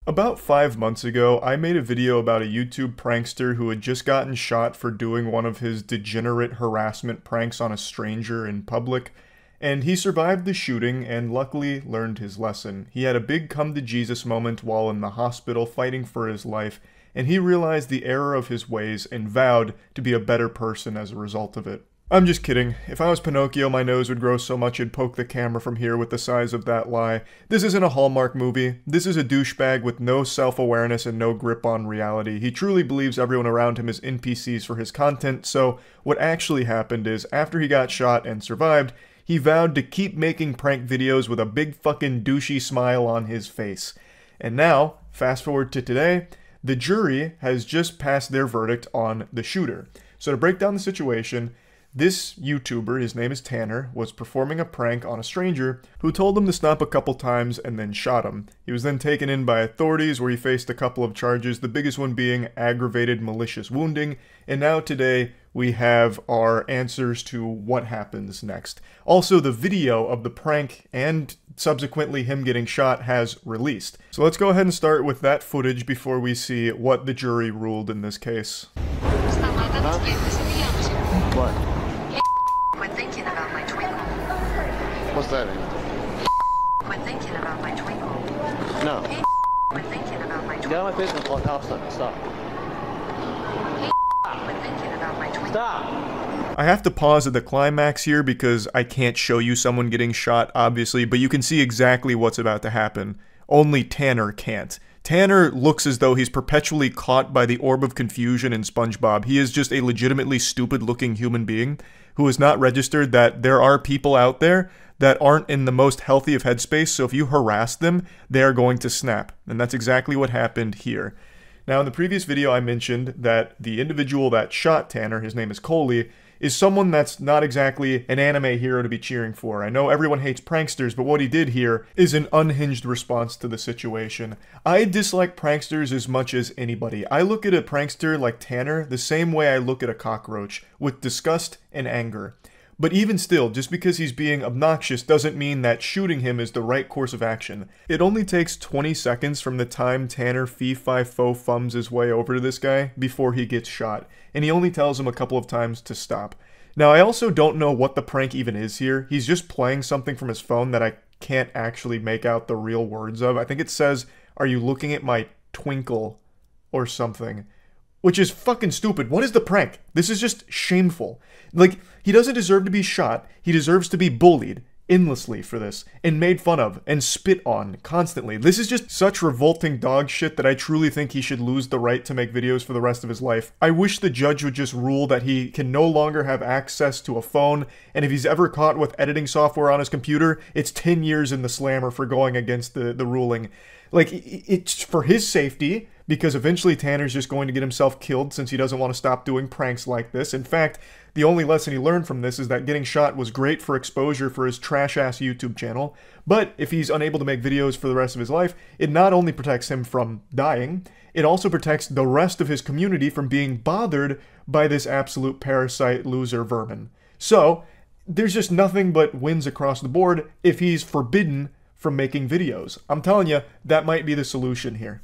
About 5 months ago, I made a video about a YouTube prankster who had just gotten shot for doing one of his degenerate harassment pranks on a stranger in public, and he survived the shooting and luckily learned his lesson. He had a big come-to-Jesus moment while in the hospital fighting for his life, and he realized the error of his ways and vowed to be a better person as a result of it. I'm just kidding. If I was Pinocchio, my nose would grow so much it'd poke the camera from here with the size of that lie. This isn't a Hallmark movie. This is a douchebag with no self-awareness and no grip on reality. He truly believes everyone around him is NPCs for his content, so what actually happened is, after he got shot and survived, he vowed to keep making prank videos with a big fucking douchey smile on his face. And now, fast forward to today, the jury has just passed their verdict on the shooter. So to break down the situation, this YouTuber, his name is Tanner, was performing a prank on a stranger who told him to stop a couple times and then shot him. He was then taken in by authorities where he faced a couple of charges, the biggest one being aggravated malicious wounding, and now today we have our answers to what happens next. Also, the video of the prank and subsequently him getting shot has released. So let's go ahead and start with that footage before we see what the jury ruled in this case. What? Quit thinking about my twinkle. What's that mean? Quit thinking about my twinkle. No. Quit thinking about my twinkle. Get out of my business while cops stop. Stop. Quit thinking about my twinkle. Stop! I have to pause at the climax here because I can't show you someone getting shot, obviously, but you can see exactly what's about to happen. Only Tanner can't. Tanner looks as though he's perpetually caught by the orb of confusion in SpongeBob. He is just a legitimately stupid-looking human being who has not registered that there are people out there that aren't in the most healthy of headspace, so if you harass them, they are going to snap. And that's exactly what happened here. Now, in the previous video, I mentioned that the individual that shot Tanner, his name is Coley, is someone that's not exactly an anime hero to be cheering for. I know everyone hates pranksters, but what he did here is an unhinged response to the situation. I dislike pranksters as much as anybody. I look at a prankster like Tanner the same way I look at a cockroach, with disgust and anger. But even still, just because he's being obnoxious doesn't mean that shooting him is the right course of action. It only takes 20 seconds from the time Tanner fee-fi-fo-fums his way over to this guy before he gets shot, and he only tells him a couple of times to stop. Now, I also don't know what the prank even is here. He's just playing something from his phone that I can't actually make out the real words of. I think it says, "Are you looking at my twinkle?" or something. Which is fucking stupid. What is the prank? This is just shameful. Like, he doesn't deserve to be shot. He deserves to be bullied endlessly for this, and made fun of, and spit on constantly. This is just such revolting dog shit that I truly think he should lose the right to make videos for the rest of his life. I wish the judge would just rule that he can no longer have access to a phone, and if he's ever caught with editing software on his computer, it's 10 years in the slammer for going against the ruling. Like, it's for his safety, because eventually Tanner's just going to get himself killed since he doesn't want to stop doing pranks like this. In fact, the only lesson he learned from this is that getting shot was great for exposure for his trash-ass YouTube channel, but if he's unable to make videos for the rest of his life, it not only protects him from dying, it also protects the rest of his community from being bothered by this absolute parasite loser vermin. So, there's just nothing but wins across the board if he's forbidden from making videos. I'm telling you, that might be the solution here.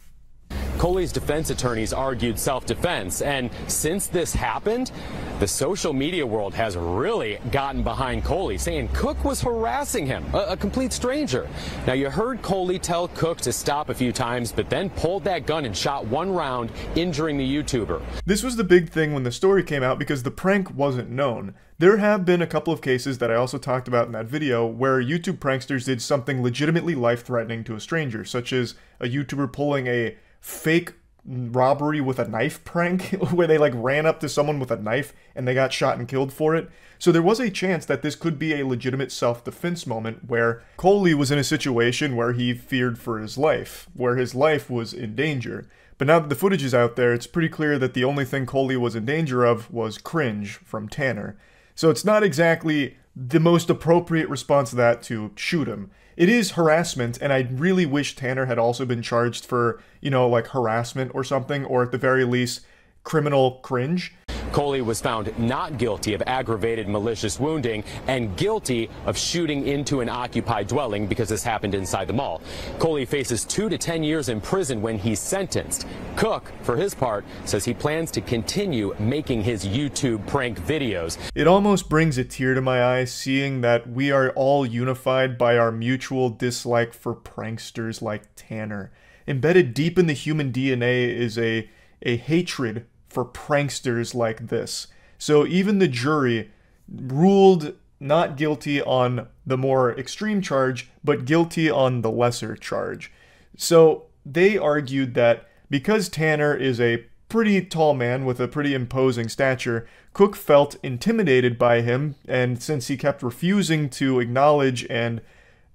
Coley's defense attorneys argued self-defense, and since this happened, the social media world has really gotten behind Coley, saying Cook was harassing him, a complete stranger. Now, you heard Coley tell Cook to stop a few times, but then pulled that gun and shot one round, injuring the YouTuber. This was the big thing when the story came out because the prank wasn't known. There have been a couple of cases that I also talked about in that video where YouTube pranksters did something legitimately life-threatening to a stranger, such as a YouTuber pulling a fake robbery with a knife prank where they like ran up to someone with a knife and they got shot and killed for it. So there was a chance that this could be a legitimate self-defense moment where Coley was in a situation where he feared for his life, where his life was in danger. But now that the footage is out there, it's pretty clear that the only thing Coley was in danger of was cringe from Tanner. So it's not exactly the most appropriate response to that to shoot him. It is harassment, and I really wish Tanner had also been charged for, you know, like harassment or something, or at the very least, criminal cringe. Coley was found not guilty of aggravated malicious wounding and guilty of shooting into an occupied dwelling because this happened inside the mall. Coley faces 2 to 10 years in prison when he's sentenced. Cook, for his part, says he plans to continue making his YouTube prank videos. It almost brings a tear to my eye seeing that we are all unified by our mutual dislike for pranksters like Tanner. Embedded deep in the human DNA is a hatred for pranksters like this. So even the jury ruled not guilty on the more extreme charge, but guilty on the lesser charge. So they argued that because Tanner is a pretty tall man with a pretty imposing stature, Cook felt intimidated by him, and since he kept refusing to acknowledge and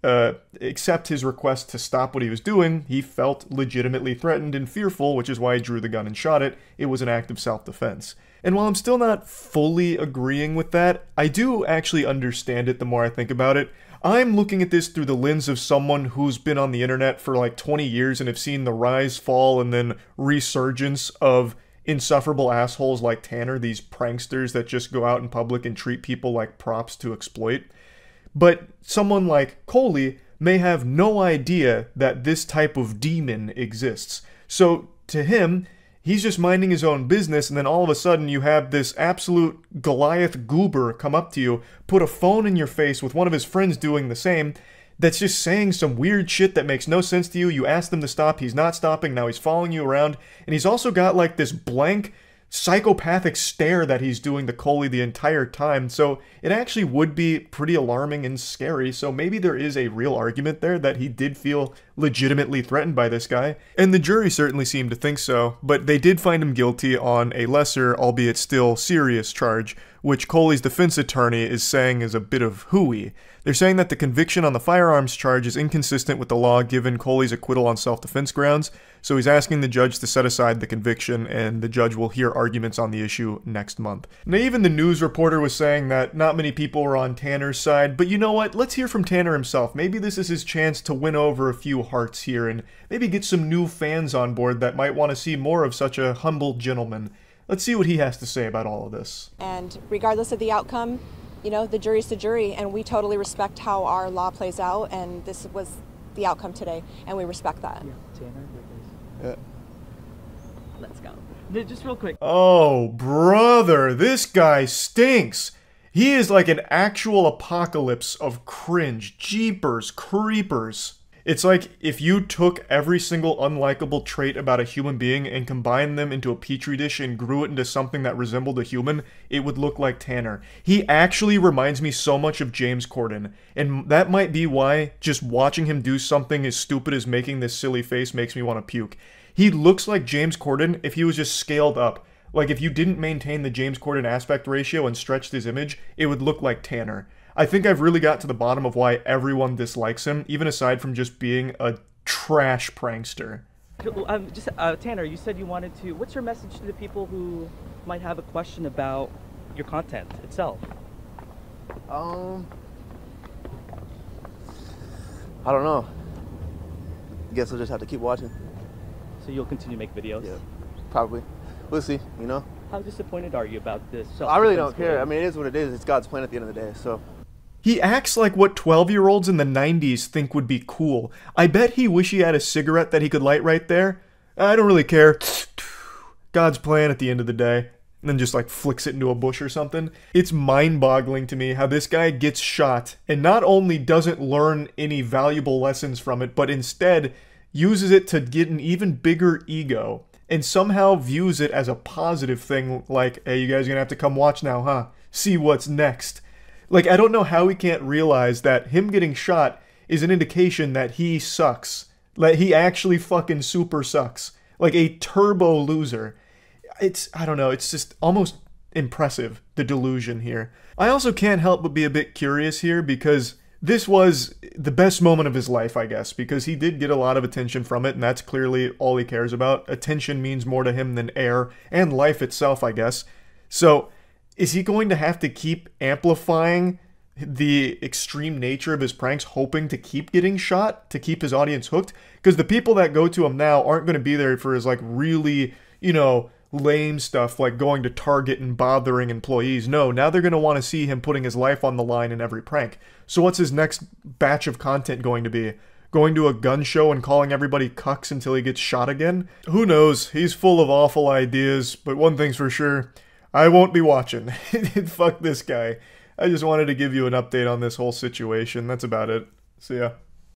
accept his request to stop what he was doing, he felt legitimately threatened and fearful, which is why he drew the gun and shot it. It was an act of self-defense. And while I'm still not fully agreeing with that, I do actually understand it the more I think about it. I'm looking at this through the lens of someone who's been on the internet for like 20 years and have seen the rise, fall, and then resurgence of insufferable assholes like Tanner, these pranksters that just go out in public and treat people like props to exploit. But someone like Coley may have no idea that this type of demon exists. So to him, he's just minding his own business, and then all of a sudden you have this absolute Goliath goober come up to you, put a phone in your face with one of his friends doing the same, that's just saying some weird shit that makes no sense to you. You ask them to stop, he's not stopping, now he's following you around, and he's also got like this blank psychopathic stare that he's doing to Coley the entire time. So it actually would be pretty alarming and scary. So maybe there is a real argument there that he did feel legitimately threatened by this guy. And the jury certainly seemed to think so, but they did find him guilty on a lesser, albeit still serious charge, which Coley's defense attorney is saying is a bit of hooey. They're saying that the conviction on the firearms charge is inconsistent with the law given Coley's acquittal on self-defense grounds, so he's asking the judge to set aside the conviction, and the judge will hear arguments on the issue next month. Now, even the news reporter was saying that not many people were on Tanner's side, but you know what? Let's hear from Tanner himself. Maybe this is his chance to win over a few hearts here, and maybe get some new fans on board that might want to see more of such a humble gentleman. Let's see what he has to say about all of this. And regardless of the outcome, you know, the jury's the jury, and we totally respect how our law plays out, and this was the outcome today, and we respect that. Yeah, Tanner, Yeah. let's go. Just real quick. Oh, brother, this guy stinks. He is like an actual apocalypse of cringe. Jeepers creepers. It's like if you took every single unlikable trait about a human being and combined them into a petri dish and grew it into something that resembled a human, it would look like Tanner. He actually reminds me so much of James Corden, and that might be why just watching him do something as stupid as making this silly face makes me want to puke. He looks like James Corden if he was just scaled up. Like if you didn't maintain the James Corden aspect ratio and stretched his image, it would look like Tanner. I think I've really got to the bottom of why everyone dislikes him, even aside from just being a trash prankster. Tanner, you said you wanted to. What's your message to the people who might have a question about your content itself? I don't know. I guess we'll just have to keep watching. So you'll continue to make videos? Yeah, probably. We'll see, you know? How disappointed are you about this? I really don't care. I mean, it is what it is. It's God's plan at the end of the day, so. He acts like what 12-year-olds in the 90s think would be cool. I bet he wish he had a cigarette that he could light right there. I don't really care. God's plan at the end of the day. And then just like flicks it into a bush or something. It's mind-boggling to me how this guy gets shot and not only doesn't learn any valuable lessons from it, but instead uses it to get an even bigger ego and somehow views it as a positive thing, like, hey, you guys are gonna have to come watch now, huh? See what's next. Like, I don't know how he can't realize that him getting shot is an indication that he sucks. Like, he actually fucking super sucks. Like a turbo loser. I don't know, it's just almost impressive, the delusion here. I also can't help but be a bit curious here because this was the best moment of his life, I guess, because he did get a lot of attention from it, and that's clearly all he cares about. Attention means more to him than air, and life itself, I guess. So, is he going to have to keep amplifying the extreme nature of his pranks, hoping to keep getting shot, to keep his audience hooked? Because the people that go to him now aren't going to be there for his, like, really, you know, lame stuff like going to Target and bothering employees. No, now they're going to want to see him putting his life on the line in every prank. So what's his next batch of content going to be? Going to a gun show and calling everybody cucks until he gets shot again? Who knows? He's full of awful ideas, but one thing's for sure, I won't be watching. Fuck this guy. I just wanted to give you an update on this whole situation. That's about it. See ya.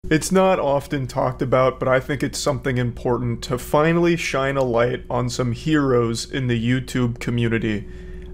It's not often talked about, but I think it's something important to finally shine a light on some heroes in the YouTube community.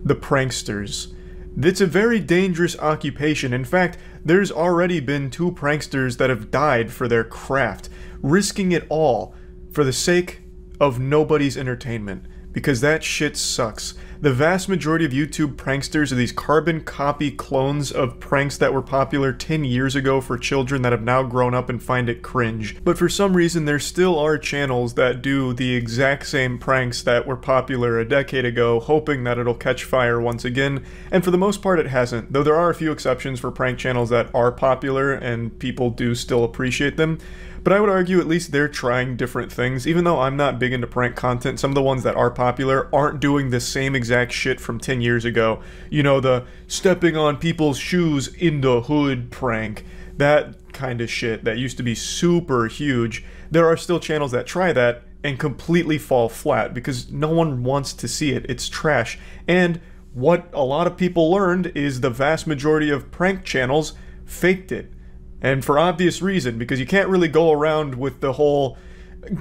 The pranksters. It's a very dangerous occupation. In fact, there's already been 2 pranksters that have died for their craft, risking it all for the sake of nobody's entertainment. Because that shit sucks. The vast majority of YouTube pranksters are these carbon copy clones of pranks that were popular 10 years ago for children that have now grown up and find it cringe. But for some reason, there still are channels that do the exact same pranks that were popular a decade ago, hoping that it'll catch fire once again. And for the most part, it hasn't, though there are a few exceptions for prank channels that are popular and people do still appreciate them. But I would argue at least they're trying different things. Even though I'm not big into prank content, some of the ones that are popular aren't doing the same exact shit from 10 years ago. You know, the stepping on people's shoes in the hood prank. That kind of shit that used to be super huge. There are still channels that try that and completely fall flat because no one wants to see it. It's trash. And what a lot of people learned is the vast majority of prank channels faked it. And for obvious reason, because you can't really go around with the whole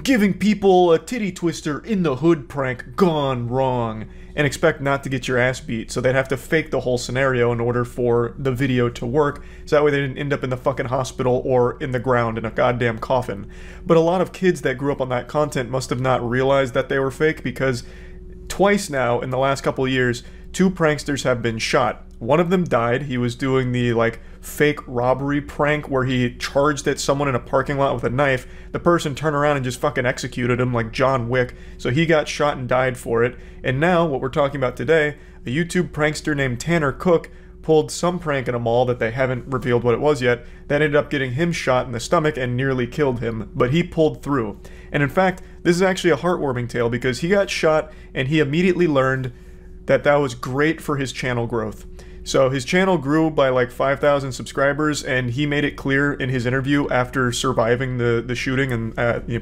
giving people a titty twister in the hood prank gone wrong and expect not to get your ass beat. So they'd have to fake the whole scenario in order for the video to work, so that way they didn't end up in the fucking hospital or in the ground in a goddamn coffin. But a lot of kids that grew up on that content must have not realized that they were fake, because twice now in the last couple of years, 2 pranksters have been shot. One of them died. He was doing the, like, fake robbery prank where he charged at someone in a parking lot with a knife. The person turned around and just fucking executed him like John Wick, so he got shot and died for it. And now, what we're talking about today, a YouTube prankster named Tanner Cook pulled some prank in a mall that they haven't revealed what it was yet, that ended up getting him shot in the stomach and nearly killed him, but he pulled through. And in fact, this is actually a heartwarming tale because he got shot and he immediately learned that that was great for his channel growth. So his channel grew by like 5,000 subscribers, and he made it clear in his interview after surviving the shooting and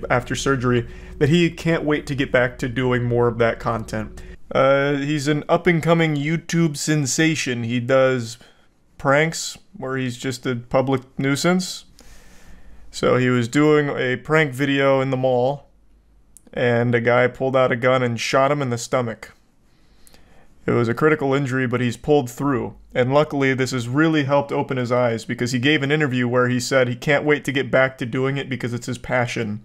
after surgery that he can't wait to get back to doing more of that content. He's an up-and-coming YouTube sensation. He does pranks where he's just a public nuisance. So he was doing a prank video in the mall, and a guy pulled out a gun and shot him in the stomach. It was a critical injury, but he's pulled through. And luckily, this has really helped open his eyes, because he gave an interview where he said he can't wait to get back to doing it because it's his passion.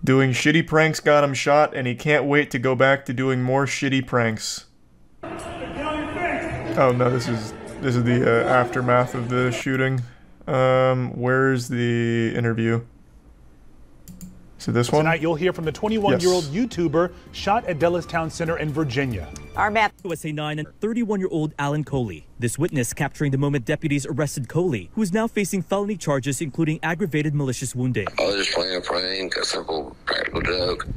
Doing shitty pranks got him shot, and he can't wait to go back to doing more shitty pranks. Oh no, this is the aftermath of the shooting. Where's the interview? So this one? Tonight you'll hear from the 21-year-old YouTuber shot at Town Center in Virginia. Our map. USA 9 and 31-year-old Alan Coley. This witness capturing the moment deputies arrested Coley, who is now facing felony charges including aggravated malicious wounding. I was just playing a prank, a simple practical joke,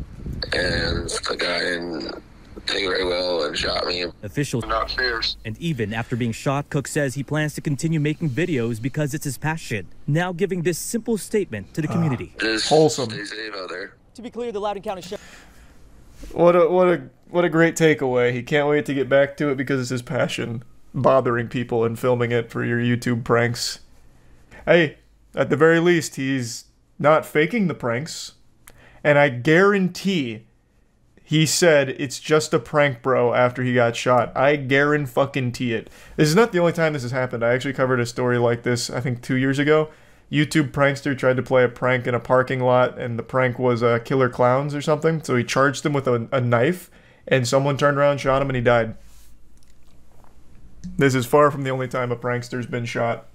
and the guy didn't take it very well and shot me. Officials Not fierce. And even after being shot, Cook says he plans to continue making videos because it's his passion. Now giving this simple statement to the community. Just wholesome. stay safe out there. To be clear, the Loudoun County Sheriff. What a great takeaway. He can't wait to get back to it because it's his passion. Bothering people and filming it for your YouTube pranks. Hey, at the very least, he's not faking the pranks. And I guarantee he said it's just a prank, bro, after he got shot. I guarantee it. This is not the only time this has happened. I actually covered a story like this, I think 2 years ago. YouTube prankster tried to play a prank in a parking lot, and the prank was killer clowns or something. So he charged them with a knife, and someone turned around, shot him, and he died. This is far from the only time a prankster's been shot.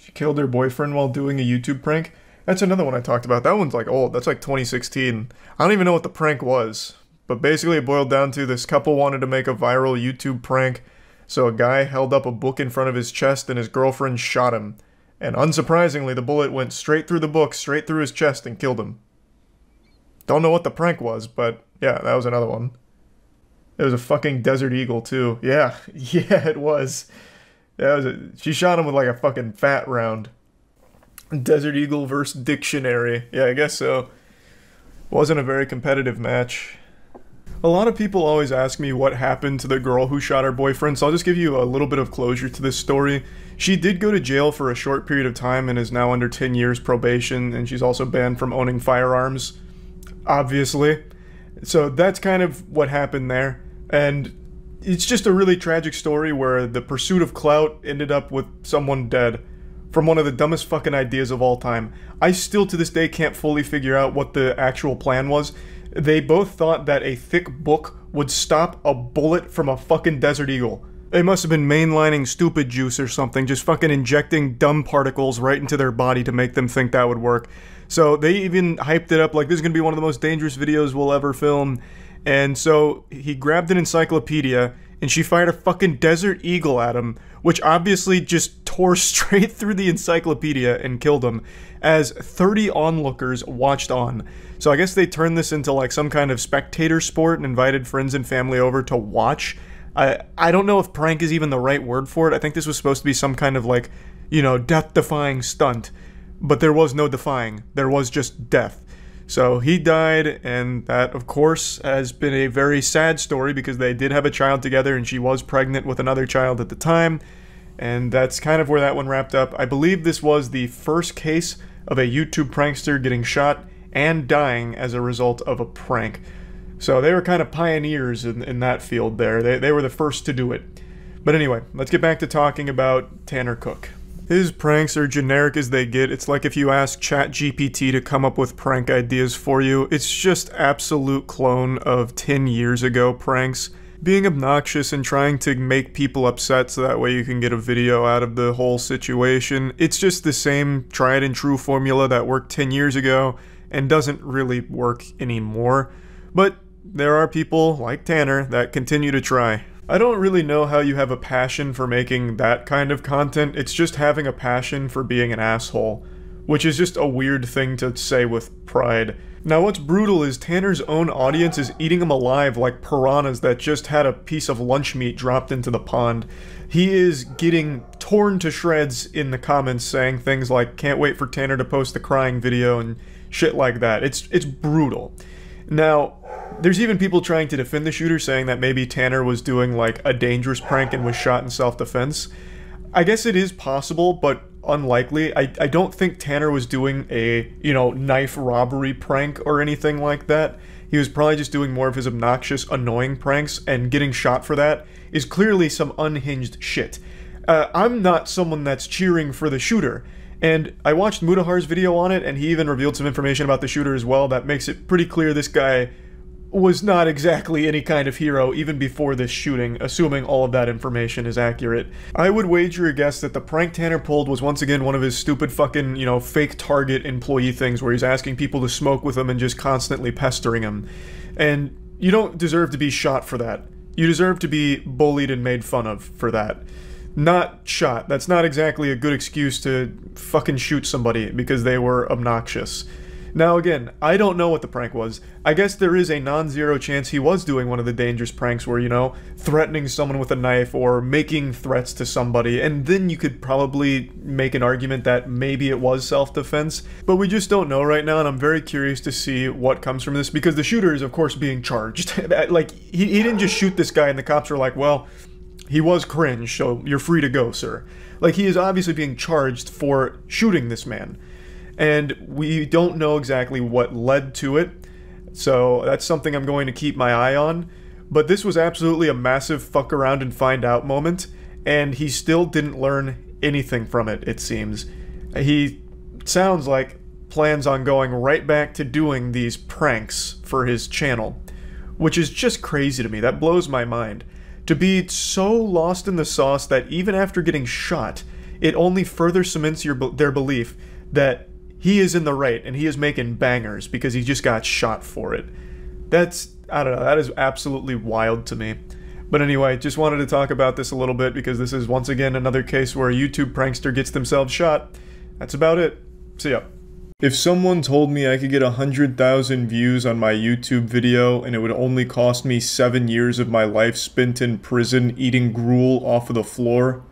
She killed her boyfriend while doing a YouTube prank. That's another one I talked about. That one's like old. That's like 2016. I don't even know what the prank was. But basically it boiled down to this couple wanted to make a viral YouTube prank. So a guy held up a book in front of his chest and his girlfriend shot him. And unsurprisingly, the bullet went straight through the book, straight through his chest and killed him. Don't know what the prank was, but yeah, that was another one. It was a fucking Desert Eagle, too. Yeah. Yeah, it was. She shot him with like a fucking fat round. Desert Eagle versus Dictionary. Yeah, I guess so. Wasn't a very competitive match. A lot of people always ask me what happened to the girl who shot her boyfriend, so I'll just give you a little bit of closure to this story. She did go to jail for a short period of time and is now under 10 years probation, and she's also banned from owning firearms, obviously. So that's kind of what happened there, and it's just a really tragic story where the pursuit of clout ended up with someone dead from one of the dumbest fucking ideas of all time. I still to this day can't fully figure out what the actual plan was. They both thought that a thick book would stop a bullet from a fucking Desert Eagle. They must have been mainlining stupid juice or something, just fucking injecting dumb particles right into their body to make them think that would work. So they even hyped it up like this is going to be one of the most dangerous videos we'll ever film. And so he grabbed an encyclopedia and she fired a fucking Desert Eagle at him, which obviously just tore straight through the encyclopedia and killed him, as 30 onlookers watched on. So I guess they turned this into like some kind of spectator sport and invited friends and family over to watch. I don't know if prank is even the right word for it. I think this was supposed to be some kind of like, you know, death-defying stunt. But there was no defying. There was just death. So he died, and that, of course, has been a very sad story because they did have a child together and she was pregnant with another child at the time. And that's kind of where that one wrapped up. I believe this was the first case of a YouTube prankster getting shot and dying as a result of a prank. So they were kind of pioneers in that field there. They were the first to do it. But anyway, let's get back to talking about Tanner Cook. His pranks are generic as they get. It's like if you ask ChatGPT to come up with prank ideas for you. It's just absolute clone of 10 years ago pranks. Being obnoxious and trying to make people upset so that way you can get a video out of the whole situation. It's just the same tried and true formula that worked 10 years ago and doesn't really work anymore. But there are people, like Tanner, that continue to try. I don't really know how you have a passion for making that kind of content. It's just having a passion for being an asshole, which is just a weird thing to say with pride. Now what's brutal is Tanner's own audience is eating him alive like piranhas that just had a piece of lunch meat dropped into the pond. He is getting torn to shreds in the comments saying things like, "Can't wait for Tanner to post the crying video," and shit like that. It's brutal. Now, there's even people trying to defend the shooter, saying that maybe Tanner was doing like a dangerous prank and was shot in self-defense. I guess it is possible, but unlikely. I don't think Tanner was doing a, you know, knife robbery prank or anything like that. He was probably just doing more of his obnoxious, annoying pranks, and getting shot for that is clearly some unhinged shit. I'm not someone that's cheering for the shooter. And I watched Mudahar's video on it, and he even revealed some information about the shooter as well that makes it pretty clear this guy was not exactly any kind of hero even before this shooting, assuming all of that information is accurate. I would wager a guess that the prank Tanner pulled was once again one of his stupid fucking, you know, fake Target employee things where he's asking people to smoke with him and just constantly pestering him. And you don't deserve to be shot for that. You deserve to be bullied and made fun of for that. Not shot. That's not exactly a good excuse to fucking shoot somebody because they were obnoxious. Now again, I don't know what the prank was. I guess there is a non-zero chance he was doing one of the dangerous pranks where, you know, threatening someone with a knife or making threats to somebody, and then you could probably make an argument that maybe it was self-defense, but we just don't know right now, and I'm very curious to see what comes from this, because the shooter is of course being charged. Like, he didn't just shoot this guy and the cops are like, well, he was cringe, so you're free to go, sir. Like, he is obviously being charged for shooting this man. And we don't know exactly what led to it, so that's something I'm going to keep my eye on. But this was absolutely a massive fuck around and find out moment, and he still didn't learn anything from it, it seems. He sounds like plans on going right back to doing these pranks for his channel, which is just crazy to me. That blows my mind. To be so lost in the sauce that even after getting shot, it only further cements their belief that he is in the right and he is making bangers because he just got shot for it. That's, I don't know, that is absolutely wild to me. But anyway, just wanted to talk about this a little bit because this is once again another case where a YouTube prankster gets themselves shot. That's about it. See ya. If someone told me I could get 100,000 views on my YouTube video and it would only cost me 7 years of my life spent in prison eating gruel off of the floor,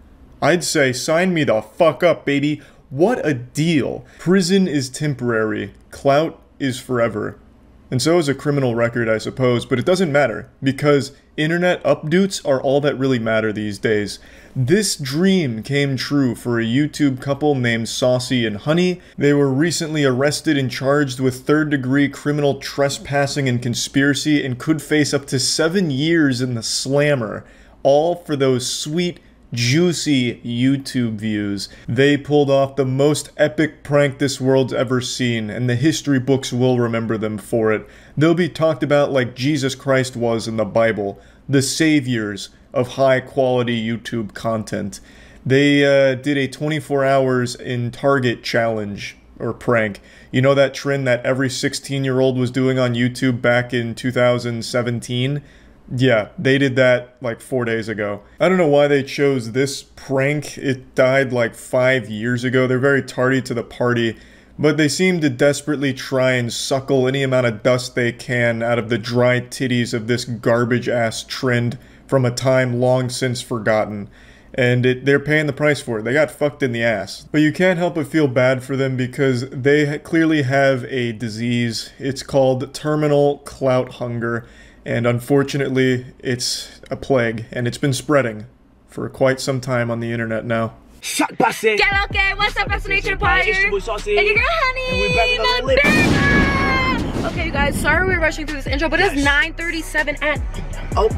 I'd say sign me the fuck up, baby. What a deal. Prison is temporary. Clout is forever. And so is a criminal record, I suppose, but it doesn't matter, because internet updates are all that really matter these days. This dream came true for a YouTube couple named Saucy and Honey. They were recently arrested and charged with third-degree criminal trespassing and conspiracy and could face up to 7 years in the slammer, all for those sweet, juicy YouTube views. They pulled off the most epic prank this world's ever seen, and the history books will remember them for it. They'll be talked about like Jesus Christ was in the Bible, the saviors of high-quality YouTube content. They did a 24 hours in Target challenge, or prank. You know that trend that every 16-year-old was doing on YouTube back in 2017? Yeah, they did that like 4 days ago. I don't know why they chose this prank. It died like 5 years ago. They're very tardy to the party, but they seem to desperately try and suckle any amount of dust they can out of the dry titties of this garbage-ass trend from a time long since forgotten. And they're paying the price for it. They got fucked in the ass. But you can't help but feel bad for them because they clearly have a disease. It's called terminal clout hunger. And unfortunately, it's a plague, and it's been spreading for quite some time on the internet now. Shut Bassett! Get okay, what's up, Fascination Empire? It's your boy Saucy. And your girl Honey! And we're back with another clip. Okay, you guys, sorry we're rushing through this intro, but it's 9:37 at... Oh.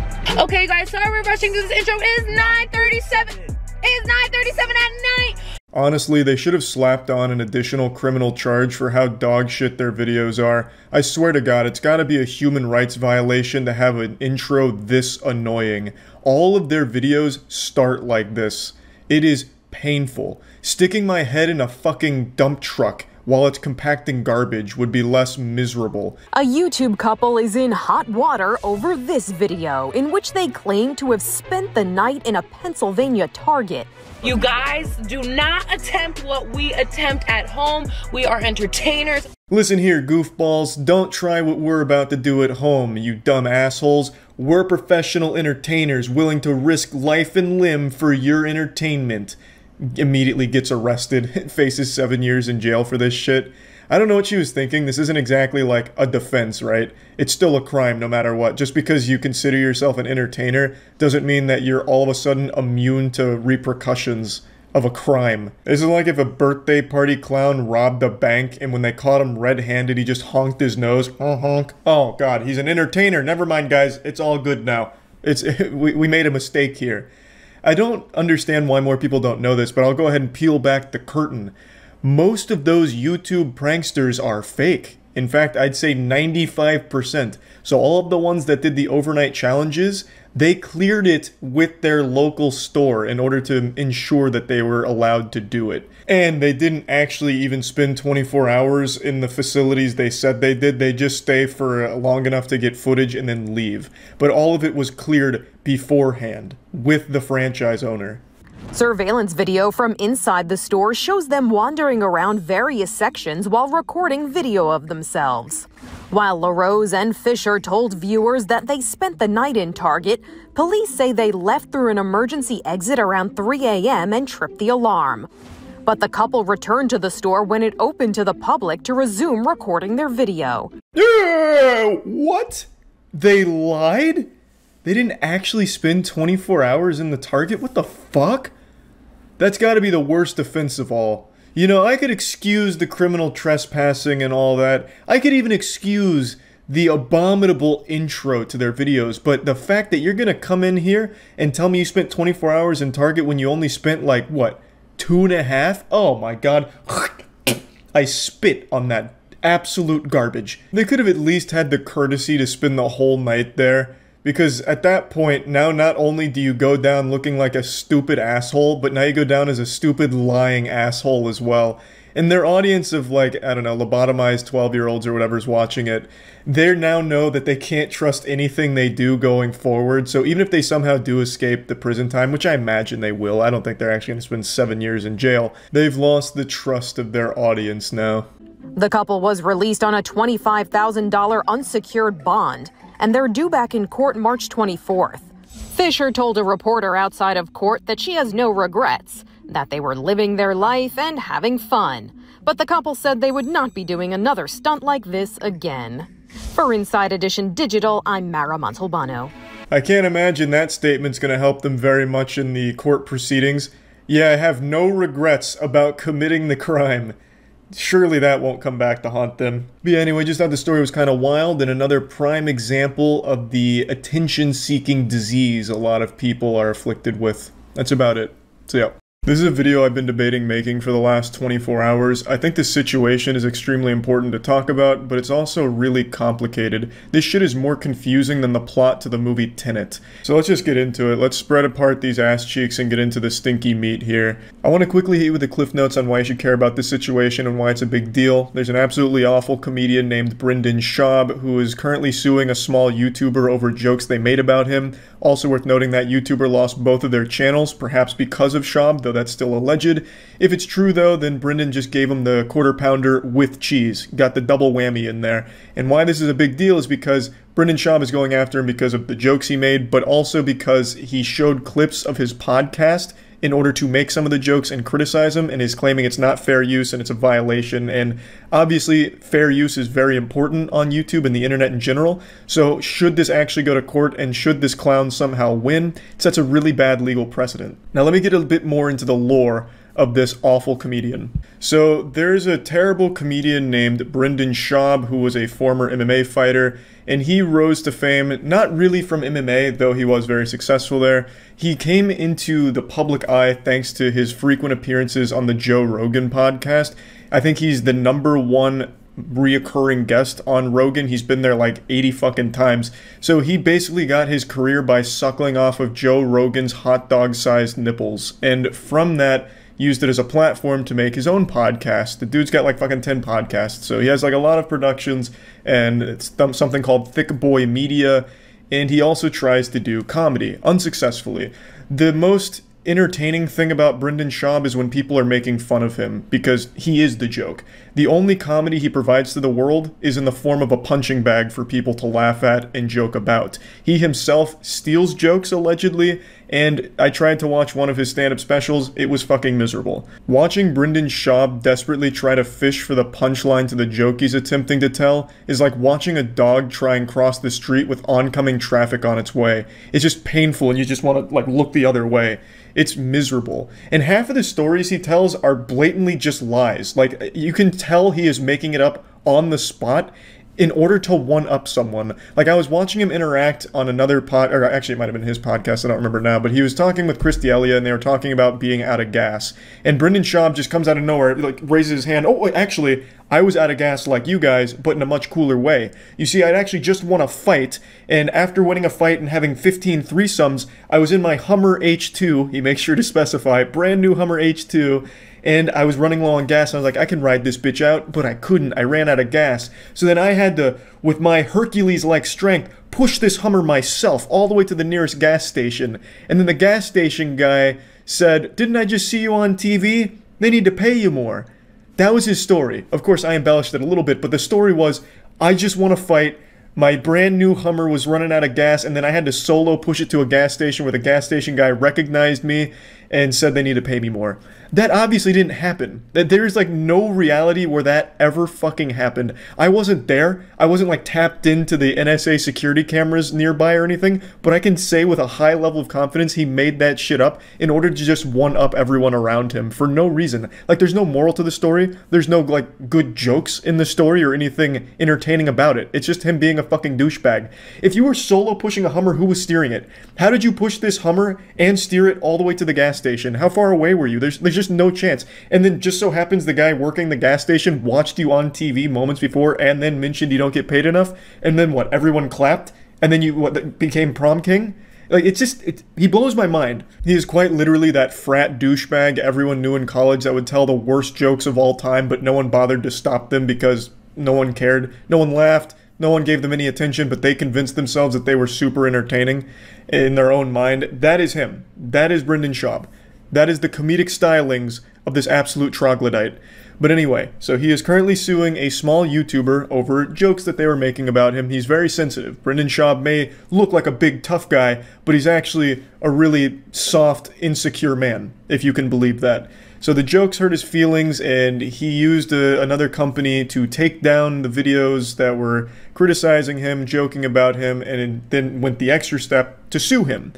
Okay, you guys, sorry we're rushing through this intro. It is 9:37. It is 9:37 at night. Honestly, they should have slapped on an additional criminal charge for how dog shit their videos are. I swear to God, it's gotta be a human rights violation to have an intro this annoying. All of their videos start like this. It is painful. Sticking my head in a fucking dump truck while it's compacting garbage would be less miserable. A YouTube couple is in hot water over this video, in which they claim to have spent the night in a Pennsylvania Target. You guys, do not attempt what we attempt at home. We are entertainers. Listen here, goofballs, don't try what we're about to do at home, you dumb assholes. We're professional entertainers willing to risk life and limb for your entertainment. Immediately gets arrested, faces 7 years in jail for this shit. I don't know what she was thinking. This isn't exactly like a defense, right? It's still a crime no matter what. Just because you consider yourself an entertainer doesn't mean that you're all of a sudden immune to repercussions of a crime. This is like if a birthday party clown robbed a bank and when they caught him red-handed, he just honked his nose. Honk. Oh God, he's an entertainer. Never mind, guys. It's all good now. We made a mistake here. I don't understand why more people don't know this, but I'll go ahead and peel back the curtain. Most of those YouTube pranksters are fake. In fact, I'd say 95%. So all of the ones that did the overnight challenges, they cleared it with their local store in order to ensure that they were allowed to do it. And they didn't actually even spend 24 hours in the facilities they said they did. They just stay for long enough to get footage and then leave. But all of it was cleared beforehand with the franchise owner. Surveillance video from inside the store shows them wandering around various sections while recording video of themselves. While LaRose and Fisher told viewers that they spent the night in Target, police say they left through an emergency exit around 3 a.m. and tripped the alarm. But the couple returned to the store when it opened to the public to resume recording their video. What? They lied? They didn't actually spend 24 hours in the Target? What the fuck? That's gotta be the worst offense of all. You know, I could excuse the criminal trespassing and all that. I could even excuse the abominable intro to their videos, but the fact that you're gonna come in here and tell me you spent 24 hours in Target when you only spent like, what, 2.5? Oh my God. I spit on that absolute garbage. They could have at least had the courtesy to spend the whole night there. Because at that point, now not only do you go down looking like a stupid asshole, but now you go down as a stupid lying asshole as well. And their audience of like, I don't know, lobotomized 12-year-olds or whatever's watching it, they now know that they can't trust anything they do going forward. So even if they somehow do escape the prison time, which I imagine they will, I don't think they're actually going to spend 7 years in jail, they've lost the trust of their audience now. The couple was released on a $25,000 unsecured bond, and they're due back in court March 24th. Fisher told a reporter outside of court that she has no regrets, that they were living their life and having fun. But the couple said they would not be doing another stunt like this again. For Inside Edition Digital, I'm Mara Montalbano. I can't imagine that statement's going to help them very much in the court proceedings. Yeah, I have no regrets about committing the crime. Surely that won't come back to haunt them. But yeah, anyway, just thought the story was kind of wild and another prime example of the attention-seeking disease a lot of people are afflicted with. That's about it. So yeah. This is a video I've been debating making for the last 24 hours. I think this situation is extremely important to talk about, but it's also really complicated. This shit is more confusing than the plot to the movie Tenet. So let's just get into it. Let's spread apart these ass cheeks and get into the stinky meat here. I want to quickly hit you with the cliff notes on why you should care about this situation and why it's a big deal. There's an absolutely awful comedian named Brendan Schaub who is currently suing a small YouTuber over jokes they made about him. Also worth noting that YouTuber lost both of their channels, perhaps because of Schaub, though that's still alleged. If it's true though, then Brendan just gave him the quarter pounder with cheese. Got the double whammy in there. And why this is a big deal is because Brendan Schaub is going after him because of the jokes he made, but also because he showed clips of his podcast in order to make some of the jokes and criticize him, and is claiming it's not fair use and it's a violation. And obviously fair use is very important on YouTube and the internet in general. So should this actually go to court and should this clown somehow win, it sets a really bad legal precedent. Now let me get a bit more into the lore of this awful comedian. So there's a terrible comedian named Brendan Schaub who was a former MMA fighter, and he rose to fame not really from MMA, though he was very successful there. He came into the public eye thanks to his frequent appearances on the Joe Rogan podcast. I think he's the #1 reoccurring guest on Rogan. He's been there like 80 fucking times. So he basically got his career by suckling off of Joe Rogan's hot dog-sized nipples, and from that used it as a platform to make his own podcast. The dude's got like fucking 10 podcasts, so he has like a lot of productions, and it's something called Thick Boy Media, and he also tries to do comedy, unsuccessfully. The most entertaining thing about Brendan Schaub is when people are making fun of him, because he is the joke. The only comedy he provides to the world is in the form of a punching bag for people to laugh at and joke about. He himself steals jokes, allegedly, and I tried to watch one of his stand-up specials. It was fucking miserable. Watching Brendan Schaub desperately try to fish for the punchline to the joke he's attempting to tell is like watching a dog try and cross the street with oncoming traffic on its way. It's just painful and you just want to like look the other way. It's miserable. And half of the stories he tells are blatantly just lies. Like, you can tell he is making it up on the spot in order to one-up someone. Like, I was watching him interact on another or actually it might have been his podcast, I don't remember now, but he was talking with Chris D'Elia, and they were talking about being out of gas. And Brendan Schaub just comes out of nowhere, like, raises his hand, "Oh, wait, actually, I was out of gas like you guys, but in a much cooler way. You see, I'd actually just won a fight, and after winning a fight and having 15 threesomes, I was in my Hummer H2, he makes sure to specify, brand new Hummer H2, and I was running low on gas, and I was like, I can ride this bitch out, but I couldn't. I ran out of gas. So then I had to, with my Hercules-like strength, push this Hummer myself all the way to the nearest gas station. And then the gas station guy said, didn't I just see you on TV? They need to pay you more. That was his story. Of course, I embellished it a little bit, but the story was, I just want to fight. My brand new Hummer was running out of gas, and then I had to solo push it to a gas station where the gas station guy recognized me and said they need to pay me more. That obviously didn't happen. There's like no reality where that ever fucking happened. I wasn't there. I wasn't like tapped into the NSA security cameras nearby or anything, but I can say with a high level of confidence he made that shit up in order to just one-up everyone around him for no reason. Like, there's no moral to the story. There's no like good jokes in the story or anything entertaining about it. It's just him being a fucking douchebag. If you were solo pushing a Hummer, who was steering it? How did you push this Hummer and steer it all the way to the gas station? How far away were you? There's just no chance. And then just so happens the guy working the gas station watched you on TV moments before and then mentioned you don't get paid enough, and then what, everyone clapped, and then you became prom king? Like, he blows my mind. He is quite literally that frat douchebag everyone knew in college that would tell the worst jokes of all time, but no one bothered to stop them because no one cared. No one laughed. No one gave them any attention, but they convinced themselves that they were super entertaining in their own mind. That is him. That is Brendan Schaub. That is the comedic stylings of this absolute troglodyte. But anyway, so he is currently suing a small YouTuber over jokes that they were making about him. He's very sensitive. Brendan Schaub may look like a big tough guy, but he's actually a really soft, insecure man, if you can believe that. So the jokes hurt his feelings, and he used another company to take down the videos that were criticizing him, joking about him, and then went the extra step to sue him.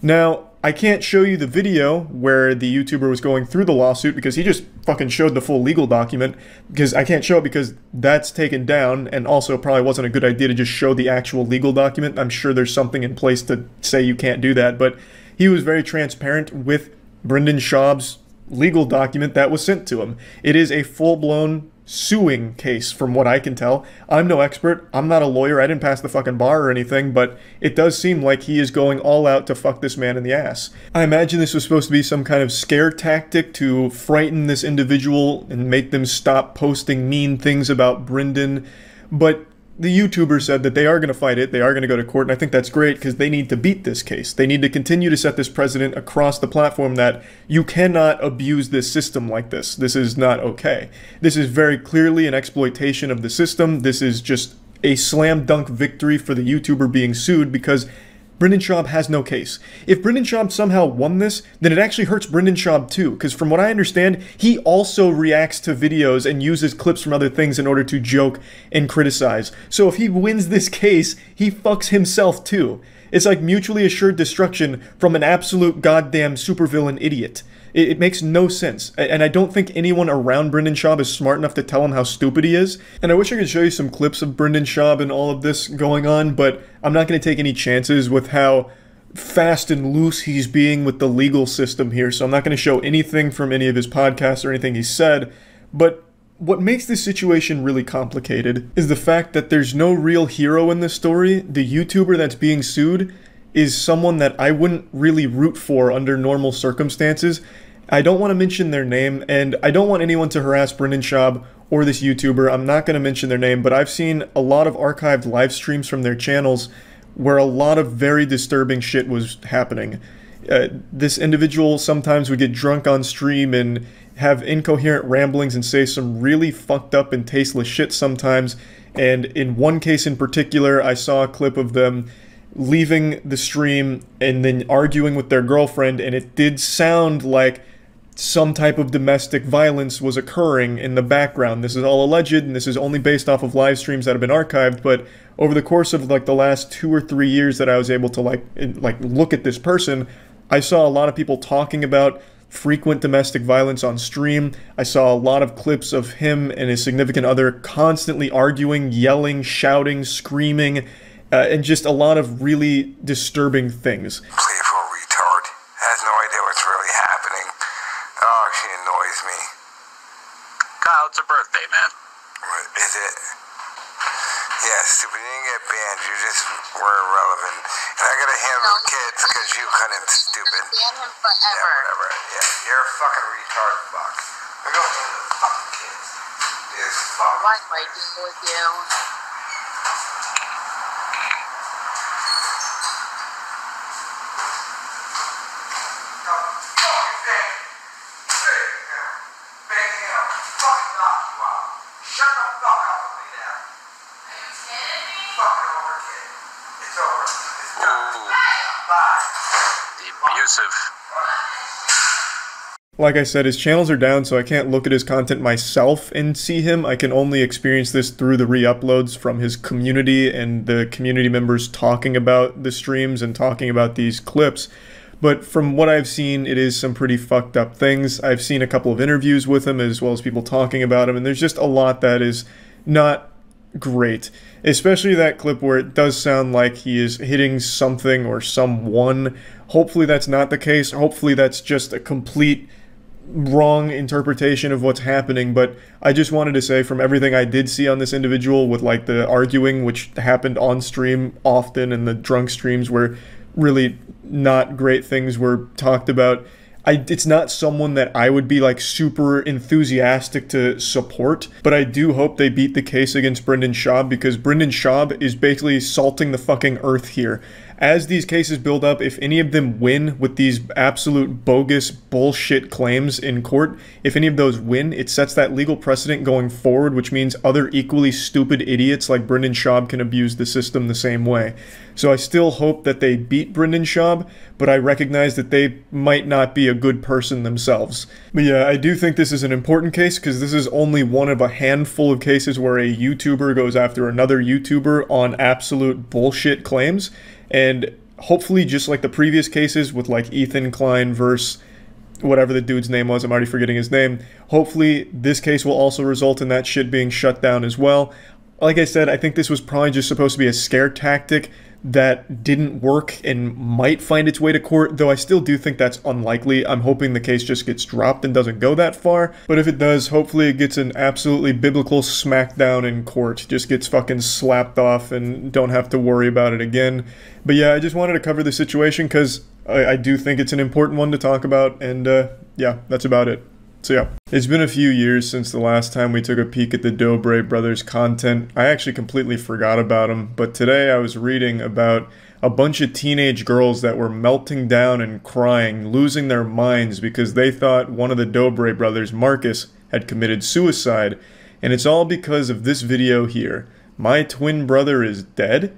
Now, I can't show you the video where the YouTuber was going through the lawsuit because he just fucking showed the full legal document, because I can't show it because that's taken down, and also probably wasn't a good idea to just show the actual legal document. I'm sure there's something in place to say you can't do that, but he was very transparent with Brendan Schaub's legal document that was sent to him. It is a full-blown suing case from what I can tell. I'm no expert. I'm not a lawyer. I didn't pass the fucking bar or anything, but it does seem like he is going all out to fuck this man in the ass. I imagine this was supposed to be some kind of scare tactic to frighten this individual and make them stop posting mean things about Brendan, but the YouTuber said that they are going to fight it, they are going to go to court, and I think that's great because they need to beat this case. They need to continue to set this precedent across the platform that you cannot abuse this system like this. This is not okay. This is very clearly an exploitation of the system. This is just a slam dunk victory for the YouTuber being sued because Brendan Schaub has no case. If Brendan Schaub somehow won this, then it actually hurts Brendan Schaub too, because from what I understand, he also reacts to videos and uses clips from other things in order to joke and criticize. So if he wins this case, he fucks himself too. It's like mutually assured destruction from an absolute goddamn supervillain idiot. It makes no sense, and I don't think anyone around Brendan Schaub is smart enough to tell him how stupid he is. And I wish I could show you some clips of Brendan Schaub and all of this going on, but I'm not going to take any chances with how fast and loose he's being with the legal system here, so I'm not going to show anything from any of his podcasts or anything he said. But what makes this situation really complicated is the fact that there's no real hero in this story. The YouTuber that's being sued is someone that I wouldn't really root for under normal circumstances. I don't want to mention their name, and I don't want anyone to harass Brendan Schaub or this YouTuber. I'm not going to mention their name, but I've seen a lot of archived live streams from their channels where a lot of very disturbing shit was happening. This individual sometimes would get drunk on stream and have incoherent ramblings and say some really fucked up and tasteless shit sometimes. And in one case in particular, I saw a clip of them leaving the stream and then arguing with their girlfriend, and it did sound like some type of domestic violence was occurring in the background. This is all alleged, and this is only based off of live streams that have been archived, but over the course of like the last 2 or 3 years that I was able to like look at this person, I saw a lot of people talking about frequent domestic violence on stream. I saw a lot of clips of him and his significant other constantly arguing, yelling, shouting, screaming, and just a lot of really disturbing things. Playful retard. Has no idea what's really happening. Oh, she annoys me. Kyle, it's her birthday, man. What, is it? Yes, if we didn't get banned, you just were irrelevant. And I gotta handle kids because you couldn't, stupid. Ban him forever. Yeah, whatever. Yeah, you're a fucking retard, fuck. I go handle the fucking kids. This fuck. What am I doing with you? Like I said, his channels are down, so I can't look at his content myself and see him. I can only experience this through the re-uploads from his community and the community members talking about the streams and talking about these clips. But from what I've seen, it is some pretty fucked up things. I've seen a couple of interviews with him as well as people talking about him, and there's just a lot that is not great. Especially that clip where it does sound like he is hitting something or someone. Hopefully that's not the case. Hopefully that's just a complete wrong interpretation of what's happening, but I just wanted to say from everything I did see on this individual with like the arguing, which happened on stream often, and the drunk streams where really not great things were talked about, It's not someone that I would be like super enthusiastic to support, but I do hope they beat the case against Brendan Schaub, because Brendan Schaub is basically salting the fucking earth here. As these cases build up, if any of them win with these absolute bogus bullshit claims in court, if any of those win, it sets that legal precedent going forward, which means other equally stupid idiots like Brendan Schaub can abuse the system the same way. So I still hope that they beat Brendan Schaub, but I recognize that they might not be a good person themselves. But yeah, I do think this is an important case, because this is only one of a handful of cases where a YouTuber goes after another YouTuber on absolute bullshit claims. And hopefully, just like the previous cases with like Ethan Klein versus whatever the dude's name was, I'm already forgetting his name, hopefully this case will also result in that shit being shut down as well. Like I said, I think this was probably just supposed to be a scare tactic that didn't work and might find its way to court, though I still do think that's unlikely. I'm hoping the case just gets dropped and doesn't go that far, but if it does, hopefully it gets an absolutely biblical smackdown in court, just gets fucking slapped off and don't have to worry about it again. But yeah, I just wanted to cover the situation because I do think it's an important one to talk about, and yeah, that's about it. So yeah, it's been a few years since the last time we took a peek at the Dobre brothers' content. I actually completely forgot about them, but today I was reading about a bunch of teenage girls that were melting down and crying, losing their minds because they thought one of the Dobre brothers, Marcus, had committed suicide. And it's all because of this video here. My twin brother is dead?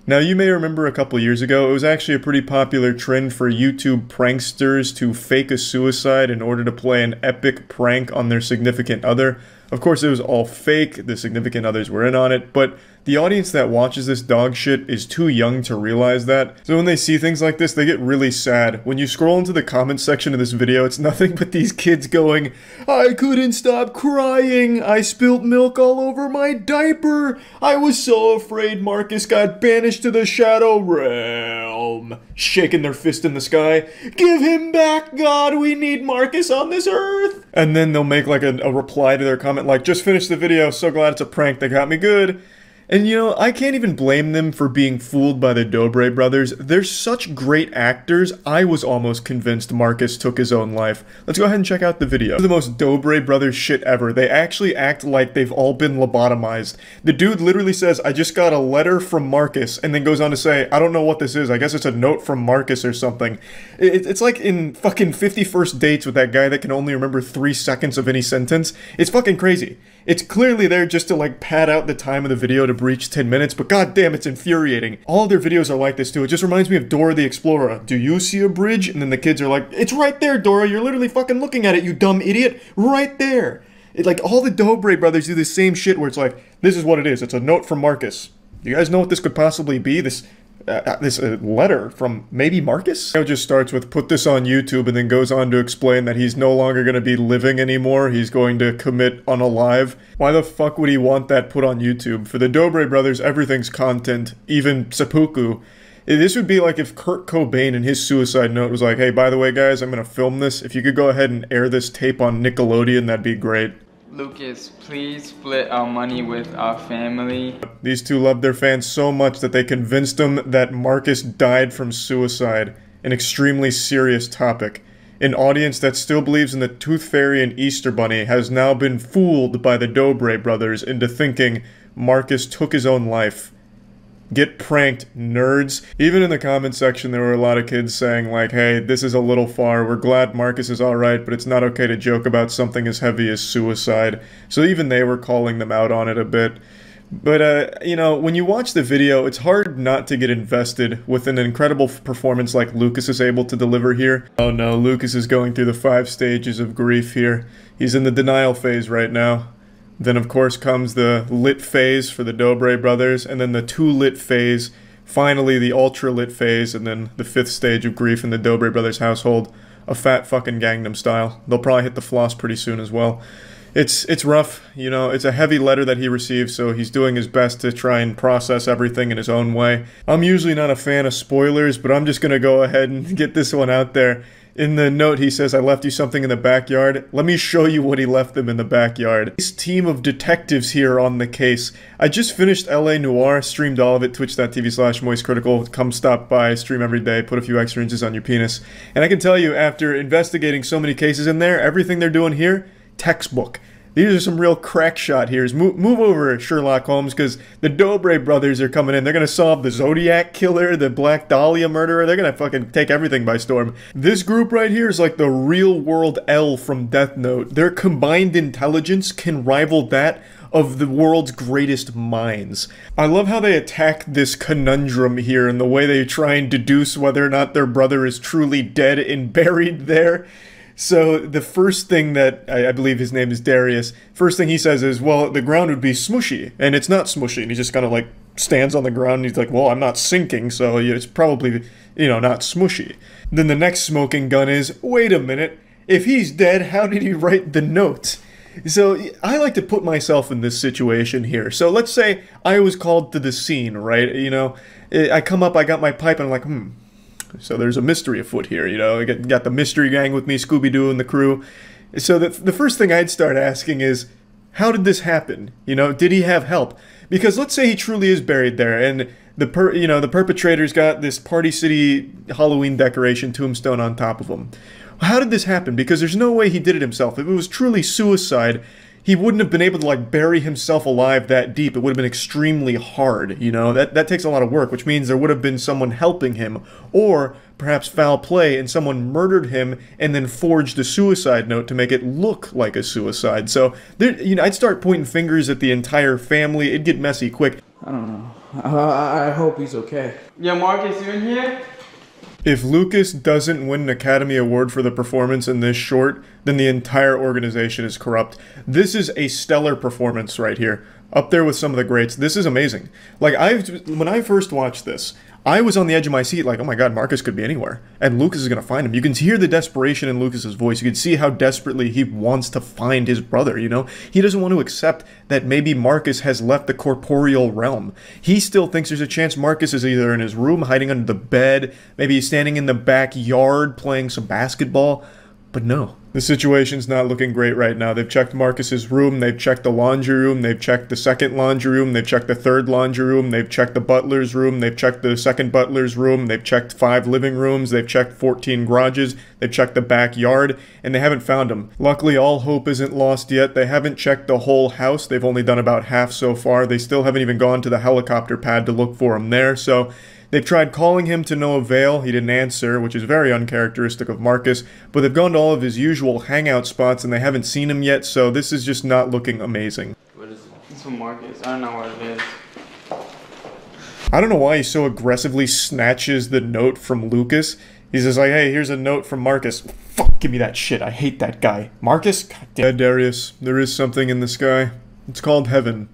Now, you may remember a couple years ago, it was actually a pretty popular trend for YouTube pranksters to fake a suicide in order to play an epic prank on their significant other. Of course, it was all fake, the significant others were in on it, but the audience that watches this dog shit is too young to realize that. So when they see things like this, they get really sad. When you scroll into the comments section of this video, it's nothing but these kids going, "I couldn't stop crying, I spilt milk all over my diaper, I was so afraid Marcus got banished to the shadow realm," shaking their fist in the sky, "Give him back, God, we need Marcus on this earth." And then they'll make like a reply to their comment like, "Just finished the video, so glad it's a prank, they got me good." And you know, I can't even blame them for being fooled by the Dobre brothers. They're such great actors, I was almost convinced Marcus took his own life. Let's go ahead and check out the video. This is the most Dobre brothers shit ever. They actually act like they've all been lobotomized. The dude literally says, "I just got a letter from Marcus," and then goes on to say, "I don't know what this is, I guess it's a note from Marcus or something." It's like in fucking 50 First Dates with that guy that can only remember 3 seconds of any sentence. It's fucking crazy. It's clearly there just to like pad out the time of the video to breach 10 minutes, but goddamn, it's infuriating. All their videos are like this too. It just reminds me of Dora the Explorer. "Do you see a bridge?" And then the kids are like, "It's right there, Dora. You're literally fucking looking at it, you dumb idiot. Right there." Like all the Dobre brothers do the same shit where it's like, "This is what it is. It's a note from Marcus. Do you guys know what this could possibly be? This letter from maybe Marcus?" It just starts with, "Put this on YouTube," and then goes on to explain that he's no longer going to be living anymore. He's going to commit unalive. Why the fuck would he want that put on YouTube? For the Dobre brothers, everything's content, even seppuku. This would be like if Kurt Cobain in his suicide note was like, "Hey, by the way, guys, I'm going to film this. If you could go ahead and air this tape on Nickelodeon, that'd be great." "Lucas, please split our money with our family." These two loved their fans so much that they convinced them that Marcus died from suicide, an extremely serious topic. An audience that still believes in the Tooth Fairy and Easter Bunny has now been fooled by the Dobre brothers into thinking Marcus took his own life. Get pranked, nerds. Even in the comment section, there were a lot of kids saying like, "Hey, this is a little far. We're glad Marcus is alright, but it's not okay to joke about something as heavy as suicide." So even they were calling them out on it a bit. But, you know, when you watch the video, it's hard not to get invested with an incredible performance like Lucas is able to deliver here. Oh no, Lucas is going through the 5 stages of grief here. He's in the denial phase right now. Then, of course, comes the lit phase for the Dobre brothers, and then the too lit phase, finally the ultra lit phase, and then the 5th stage of grief in the Dobre brothers household, a fat fucking Gangnam Style. They'll probably hit the floss pretty soon as well. It's rough, you know, it's a heavy letter that he received, so he's doing his best to try and process everything in his own way. I'm usually not a fan of spoilers, but I'm just gonna go ahead and get this one out there. In the note, he says, I left you something in the backyard. Let me show you what he left them in the backyard. This team of detectives here on the case. I just finished LA Noire, streamed all of it, twitch.tv/moistcritical. Come stop by, stream every day, put a few extra inches on your penis. And I can tell you, after investigating so many cases in there, everything they're doing here, textbook. These are some real crack shot here. Move over, Sherlock Holmes, because the Dobre brothers are coming in. They're going to solve the Zodiac killer, the Black Dahlia murderer. They're going to fucking take everything by storm. This group right here is like the real world L from Death Note. Their combined intelligence can rival that of the world's greatest minds. I love how they attack this conundrum here and the way they try and deduce whether or not their brother is truly dead and buried there. So the first thing that, I believe his name is Darius, first thing he says is, well, the ground would be smushy, and it's not smushy, and he just kind of like stands on the ground, and he's like, well, I'm not sinking, so it's probably, you know, not smushy. Then the next smoking gun is, wait a minute, if he's dead, how did he write the note? So I like to put myself in this situation here. So let's say I was called to the scene, right? You know, I come up, I got my pipe, and I'm like, so there's a mystery afoot here, you know. I got the mystery gang with me, Scooby-Doo and the crew. So the first thing I'd start asking is, how did this happen? You know, did he have help? Because let's say he truly is buried there, and the perpetrator's got this Party City Halloween decoration tombstone on top of him. How did this happen? Because there's no way he did it himself. If it was truly suicide, he wouldn't have been able to, like, bury himself alive that deep. It would have been extremely hard, you know? That takes a lot of work, which means there would have been someone helping him, or perhaps foul play, and someone murdered him and then forged a suicide note to make it look like a suicide. So, you know, I'd start pointing fingers at the entire family. It'd get messy quick. I don't know. I hope he's okay. Yeah, Marcus, you in here? If Lucas doesn't win an Academy Award for the performance in this short, then the entire organization is corrupt. This is a stellar performance right here. Up there with some of the greats. This is amazing. Like, when I first watched this, I was on the edge of my seat like, oh my god, Marcus could be anywhere. And Lucas is going to find him. You can hear the desperation in Lucas's voice. You can see how desperately he wants to find his brother, you know? He doesn't want to accept that maybe Marcus has left the corporeal realm. He still thinks there's a chance Marcus is either in his room, hiding under the bed, maybe he's standing in the backyard playing some basketball. But no, the situation's not looking great right now. They've checked Marcus's room, they've checked the laundry room, they've checked the second laundry room, they've checked the third laundry room, they've checked the butler's room, they've checked the second butler's room, they've checked 5 living rooms, they've checked 14 garages, they've checked the backyard, and they haven't found him. Luckily, all hope isn't lost yet. They haven't checked the whole house. They've only done about half so far. They still haven't even gone to the helicopter pad to look for him there, so they've tried calling him to no avail. He didn't answer, which is very uncharacteristic of Marcus, but they've gone to all of his usual hangout spots and they haven't seen him yet, so this is just not looking amazing. What is it? It's from Marcus. I don't know what it is. I don't know why he so aggressively snatches the note from Lucas. He's just like, hey, here's a note from Marcus. Fuck, give me that shit. I hate that guy. Marcus? God damn. Yeah, Darius, there is something in the sky. It's called heaven.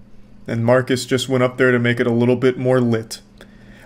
And Marcus just went up there to make it a little bit more lit.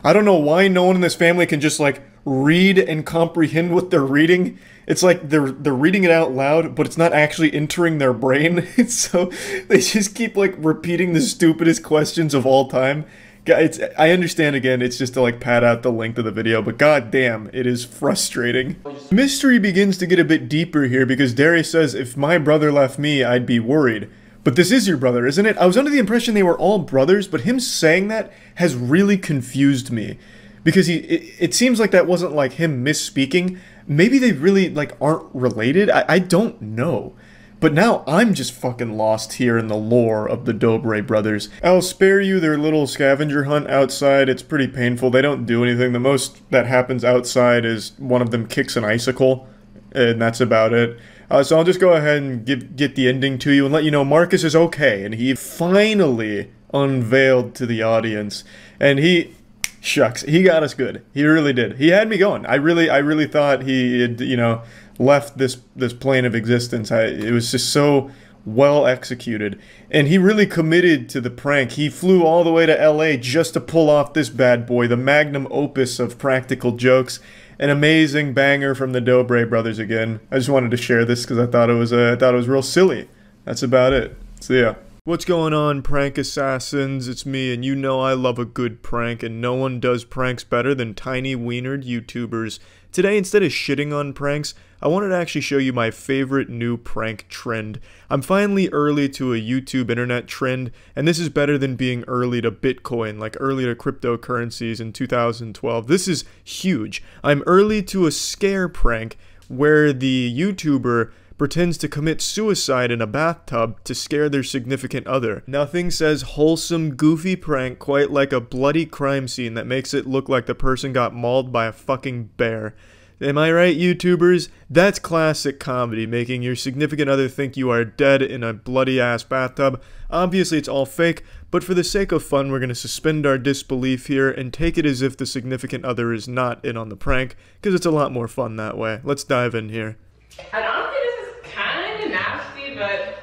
I don't know why no one in this family can just, like, read and comprehend what they're reading. It's like they're reading it out loud, but it's not actually entering their brain. So they just keep, like, repeating the stupidest questions of all time. I understand, again, it's just to, like, pad out the length of the video, but goddamn, it is frustrating. Mystery begins to get a bit deeper here because Darius says, if my brother left me, I'd be worried. But this is your brother, isn't it? I was under the impression they were all brothers, but him saying that has really confused me. Because it seems like that wasn't like him misspeaking. Maybe they really, like, aren't related? I don't know. But now I'm just fucking lost here in the lore of the Dobre brothers. I'll spare you their little scavenger hunt outside. It's pretty painful. They don't do anything. The most that happens outside is one of them kicks an icicle, and that's about it. So I'll just go ahead and get the ending to you and let you know Marcus is okay, and he finally unveiled to the audience, and shucks, he got us good. He really did. He had me going. I really thought he had, you know, left this plane of existence. It was just so well executed, and he really committed to the prank. He flew all the way to LA just to pull off this bad boy, the magnum opus of practical jokes. An amazing banger from the Dobre brothers again. I just wanted to share this because I thought it was real silly. That's about it. See ya. What's going on, prank assassins? It's me, and you know I love a good prank, and no one does pranks better than tiny wienered YouTubers. Today, instead of shitting on pranks, I wanted to actually show you my favorite new prank trend. I'm finally early to a YouTube internet trend, and this is better than being early to Bitcoin, like early to cryptocurrencies in 2012. This is huge. I'm early to a scare prank where the YouTuber pretends to commit suicide in a bathtub to scare their significant other. Nothing says wholesome, goofy prank quite like a bloody crime scene that makes it look like the person got mauled by a fucking bear. Am I right, YouTubers? That's classic comedy, making your significant other think you are dead in a bloody-ass bathtub. Obviously, it's all fake, but for the sake of fun, we're going to suspend our disbelief here and take it as if the significant other is not in on the prank, because it's a lot more fun that way. Let's dive in here. And honestly, this is kind of nasty, but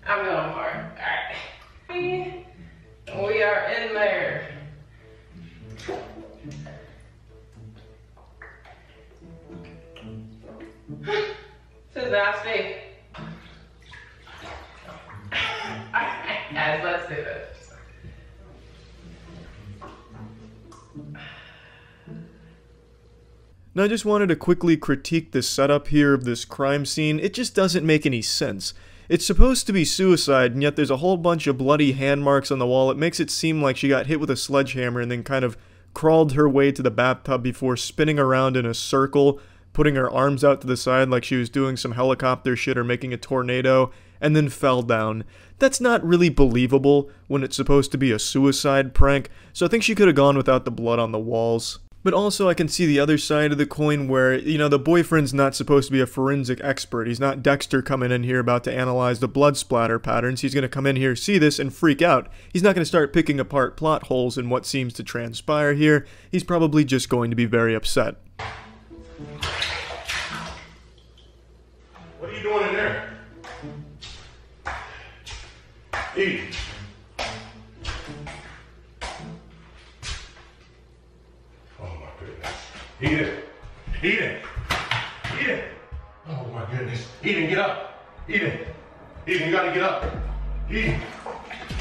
I'm going for it. Alright. We are in there. This is nasty. Alright, guys, let's do this. Now I just wanted to quickly critique the setup here of this crime scene. It just doesn't make any sense. It's supposed to be suicide, and yet there's a whole bunch of bloody hand marks on the wall. It makes it seem like she got hit with a sledgehammer and then kind of crawled her way to the bathtub before spinning around in a circle, putting her arms out to the side like she was doing some helicopter shit or making a tornado, and then fell down. That's not really believable when it's supposed to be a suicide prank, so I think she could have gone without the blood on the walls. But also I can see the other side of the coin where, you know, the boyfriend's not supposed to be a forensic expert. He's not Dexter coming in here about to analyze the blood splatter patterns. He's going to come in here, see this, and freak out. He's not going to start picking apart plot holes in what seems to transpire here. He's probably just going to be very upset. What are you doing in there? Eat. Eat it. Eat it. Eat it. Oh my goodness. Eden, get up. Eden. Eden, you gotta get up. Eden.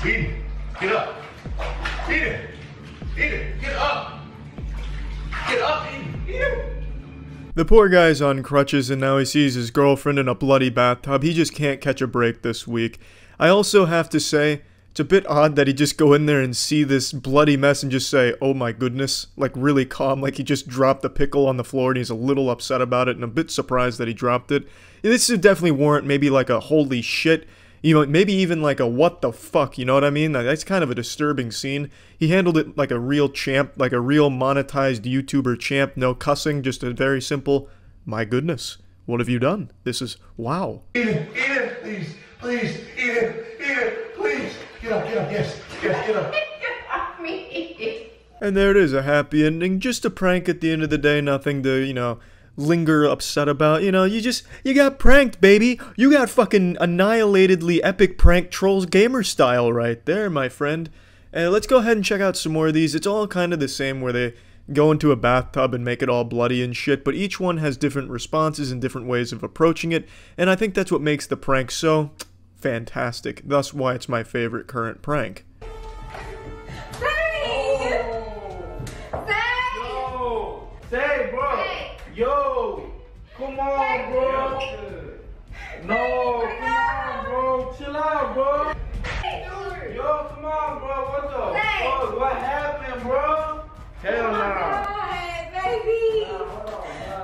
Eden, get up. Eden. Eden, get up. Get up, Eden. Eden. The poor guy's on crutches and now he sees his girlfriend in a bloody bathtub. He just can't catch a break this week. I also have to say, it's a bit odd that he just go in there and see this bloody mess and just say, oh my goodness, like really calm, like he just dropped the pickle on the floor and he's a little upset about it and a bit surprised that he dropped it. This would definitely warrant maybe like a holy shit, you know, maybe even like a what the fuck, you know what I mean? That's kind of a disturbing scene. He handled it like a real champ, like a real monetized YouTuber champ, no cussing, just a very simple, my goodness, what have you done? This is, wow. Eden, please, please, Eden, please. Get up, yes, get up. Get off me. And there it is, a happy ending, just a prank at the end of the day, nothing to, you know, linger upset about, you know, you got pranked, baby. You got fucking annihilatedly epic prank trolls gamer style right there, my friend. And let's go ahead and check out some more of these. It's all kind of the same where they go into a bathtub and make it all bloody and shit, but each one has different responses and different ways of approaching it, and I think that's what makes the prank so fantastic. Thus why it's my favorite current prank. Say, bro. Yo, come on, bro. No, come on, bro. Chill out, bro. Yo, come on, bro. What the fuck? What happened, bro? Hell no. Baby.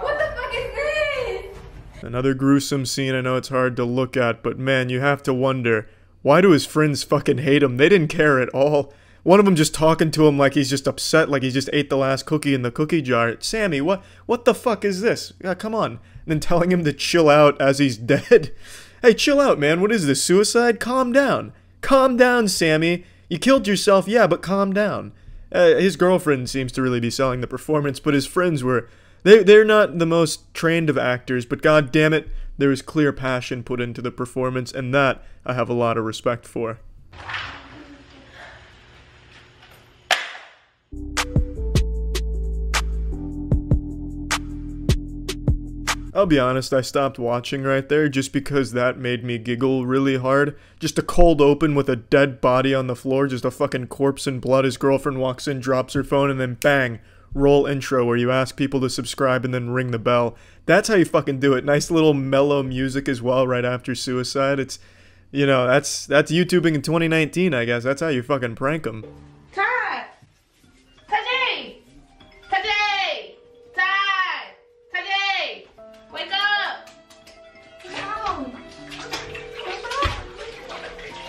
What the fuck is this? Another gruesome scene. I know it's hard to look at, but man, you have to wonder, why do his friends fucking hate him? They didn't care at all. One of them just talking to him like he's just upset, like he just ate the last cookie in the cookie jar. Sammy, what the fuck is this? Come on. And then telling him to chill out as he's dead. Hey, chill out, man. What is this, suicide? Calm down. Calm down, Sammy. You killed yourself, yeah, but calm down. His girlfriend seems to really be selling the performance, but his friends were... They're not the most trained of actors, but god damn it, there was clear passion put into the performance, and that I have a lot of respect for. I'll be honest, I stopped watching right there just because that made me giggle really hard. Just a cold open with a dead body on the floor, just a fucking corpse and blood. His girlfriend walks in, drops her phone, and then bang, roll intro where you ask people to subscribe and then ring the bell. That's how you fucking do it. Nice little mellow music as well right after suicide. It's, you know, that's YouTubing in 2019, I guess. That's how you fucking prank them. Todd! Today! Today! Todd! Today! Wake up! No!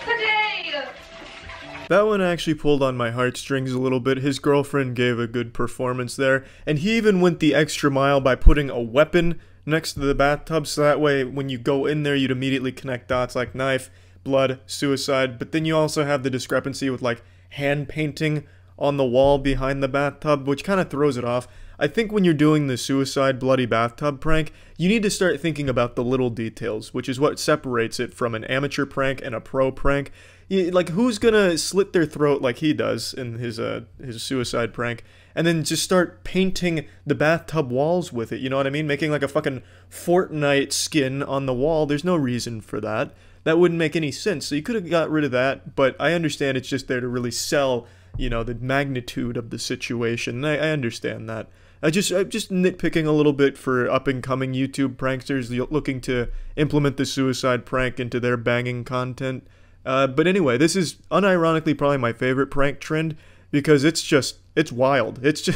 Today! That one actually pulled on my heartstrings a little bit. His girlfriend gave a good performance there, and he even went the extra mile by putting a weapon next to the bathtub, so that way when you go in there you'd immediately connect dots like knife, blood, suicide, but then you also have the discrepancy with like hand painting on the wall behind the bathtub, which kind of throws it off. I think when you're doing the suicide bloody bathtub prank, you need to start thinking about the little details, which is what separates it from an amateur prank and a pro prank. Like, who's gonna slit their throat like he does in his suicide prank, and then just start painting the bathtub walls with it, you know what I mean? Making like a fucking Fortnite skin on the wall. There's no reason for that. That wouldn't make any sense. So you could have got rid of that, but I understand it's just there to really sell, you know, the magnitude of the situation. I understand that. I'm just nitpicking a little bit for up-and-coming YouTube pranksters looking to implement the suicide prank into their banging content. But anyway, this is unironically probably my favorite prank trend because it's wild. It's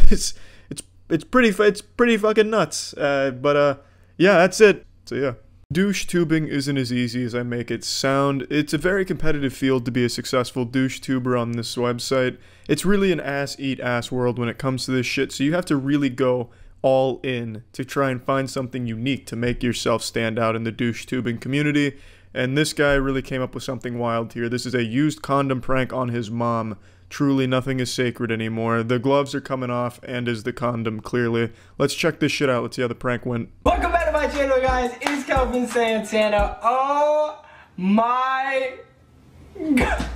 pretty fucking nuts. But yeah, that's it. So yeah. Douche tubing isn't as easy as I make it sound. It's a very competitive field to be a successful douche tuber on this website. It's really an ass-eat-ass world when it comes to this shit, so you have to really go all in to try and find something unique to make yourself stand out in the douche tubing community. And this guy really came up with something wild here. This is a used condom prank on his mom. Truly nothing is sacred anymore. The gloves are coming off, and is the condom, clearly. Let's check this shit out. Let's see how the prank went. Welcome back to my channel, guys. It's Calvin Santana. Oh my god.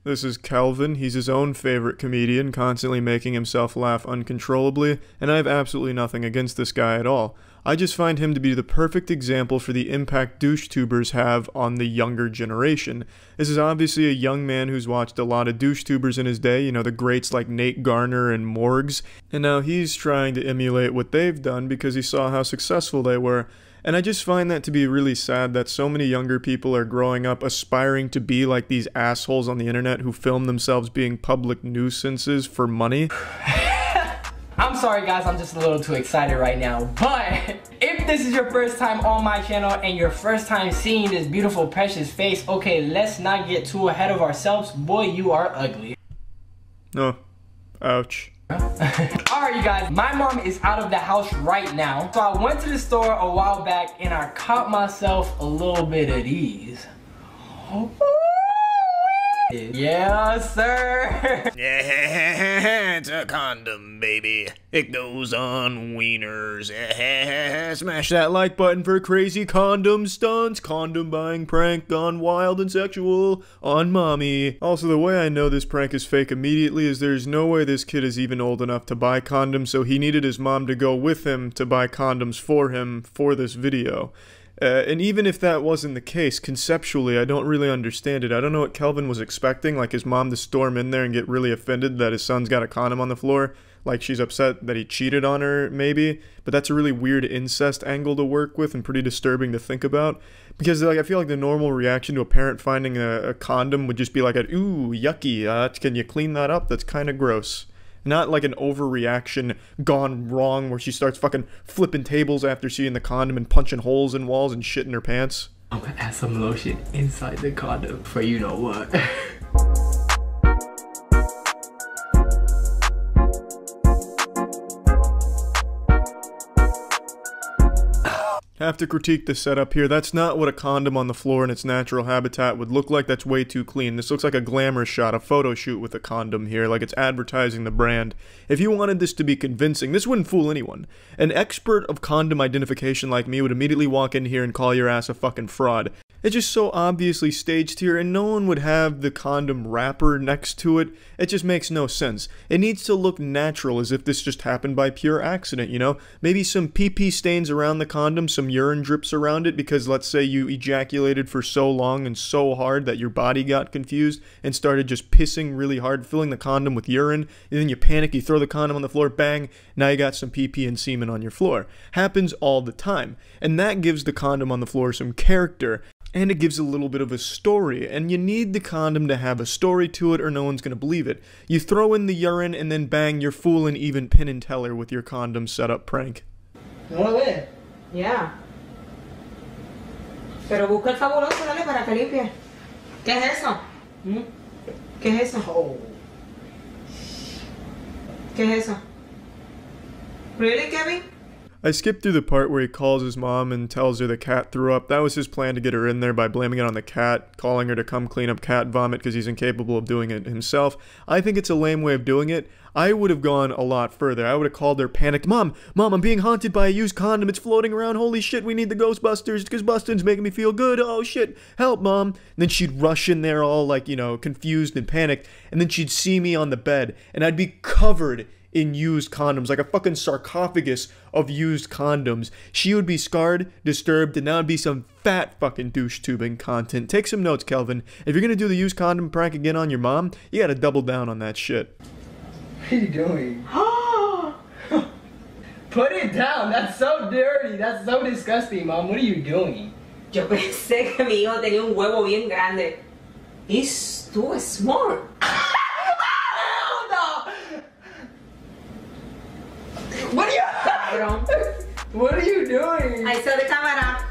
This is Calvin. He's his own favorite comedian, constantly making himself laugh uncontrollably, and I have absolutely nothing against this guy at all. I just find him to be the perfect example for the impact douche tubers have on the younger generation. This is obviously a young man who's watched a lot of douche tubers in his day, you know, the greats like Nate Garner and Morgs, and now he's trying to emulate what they've done because he saw how successful they were. And I just find that to be really sad that so many younger people are growing up aspiring to be like these assholes on the internet who film themselves being public nuisances for money. I'm sorry guys, I'm just a little too excited right now, but if this is your first time on my channel and your first time seeing this beautiful precious face, okay, let's not get too ahead of ourselves. Boy, you are ugly. Oh, ouch. Alright you guys, my mom is out of the house right now, so I went to the store a while back and I caught myself a little bit at ease. Yeah, sir. Yeah, it's a condom, baby. It goes on wieners. Smash that like button for crazy condom stunts. Condom buying prank gone wild and sexual on mommy. Also, the way I know this prank is fake immediately is there's no way this kid is even old enough to buy condoms, so he needed his mom to go with him to buy condoms for him for this video. And even if that wasn't the case, conceptually, I don't really understand it. I don't know what Kelvin was expecting, like his mom to storm in there and get really offended that his son's got a condom on the floor, like she's upset that he cheated on her, maybe. But that's a really weird incest angle to work with and pretty disturbing to think about. Because like I feel like the normal reaction to a parent finding a condom would just be like, ooh, yucky, can you clean that up? That's kind of gross. Not like an overreaction gone wrong where she starts fucking flipping tables after seeing the condom and punching holes in walls and shit in her pants. I'm gonna add some lotion inside the condom for you know what. I have to critique the setup here. That's not what a condom on the floor in its natural habitat would look like. That's way too clean. This looks like a glamour shot, a photo shoot with a condom here, like it's advertising the brand. If you wanted this to be convincing, this wouldn't fool anyone. An expert of condom identification like me would immediately walk in here and call your ass a fucking fraud. It's just so obviously staged here, and no one would have the condom wrapper next to it. It just makes no sense. It needs to look natural, as if this just happened by pure accident, you know? Maybe some pee-pee stains around the condom, some urine drips around it, because let's say you ejaculated for so long and so hard that your body got confused and started just pissing really hard, filling the condom with urine, and then you panic, you throw the condom on the floor, bang, now you got some pee-pee and semen on your floor. Happens all the time, and that gives the condom on the floor some character. And it gives a little bit of a story, and you need the condom to have a story to it or no one's going to believe it. You throw in the urine and then bang, you're fooling even Penn and Teller with your condom setup prank. ¿No lo ves? Ya. Pero busca el fabuloso, dale, para que limpie. ¿Qué es eso? ¿Qué es eso? Oh. ¿Qué es eso? Really, Kevin? I skipped through the part where he calls his mom and tells her the cat threw up. That was his plan to get her in there by blaming it on the cat, calling her to come clean up cat vomit because he's incapable of doing it himself. I think it's a lame way of doing it. I would have gone a lot further. I would have called her panicked, Mom, I'm being haunted by a used condom. It's floating around. Holy shit, we need the Ghostbusters because Bustin's making me feel good. Oh shit, help, Mom. And then she'd rush in there all like, you know, confused and panicked. And then she'd see me on the bed and I'd be covered in used condoms, like a fucking sarcophagus of used condoms. She would be scarred, disturbed, and that would be some fat fucking douche tubing content. Take some notes, Kelvin. If you're gonna do the used condom prank again on your mom, you gotta double down on that shit. What are you doing? Put it down. That's so dirty. That's so disgusting, Mom. What are you doing? Yo pensé que mi hijo tenía un huevo bien grande. He's too small. What are you doing? I saw the camera.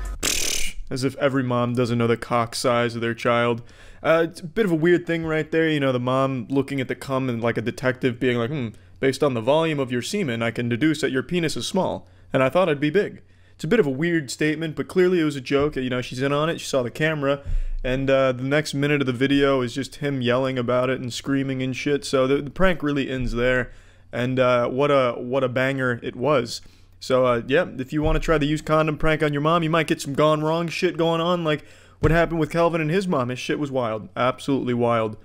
As if every mom doesn't know the cock size of their child. It's a bit of a weird thing right there, you know, the mom looking at the cum and like a detective being like, based on the volume of your semen, I can deduce that your penis is small, and I thought it'd be big. It's a bit of a weird statement, but clearly it was a joke. You know, she's in on it, she saw the camera, and the next minute of the video is just him yelling about it and screaming and shit, so the prank really ends there. And what a banger it was. So yeah, if you want to try the used condom prank on your mom, you might get some gone wrong shit going on, like what happened with Kelvin and his mom. His shit was wild, absolutely wild.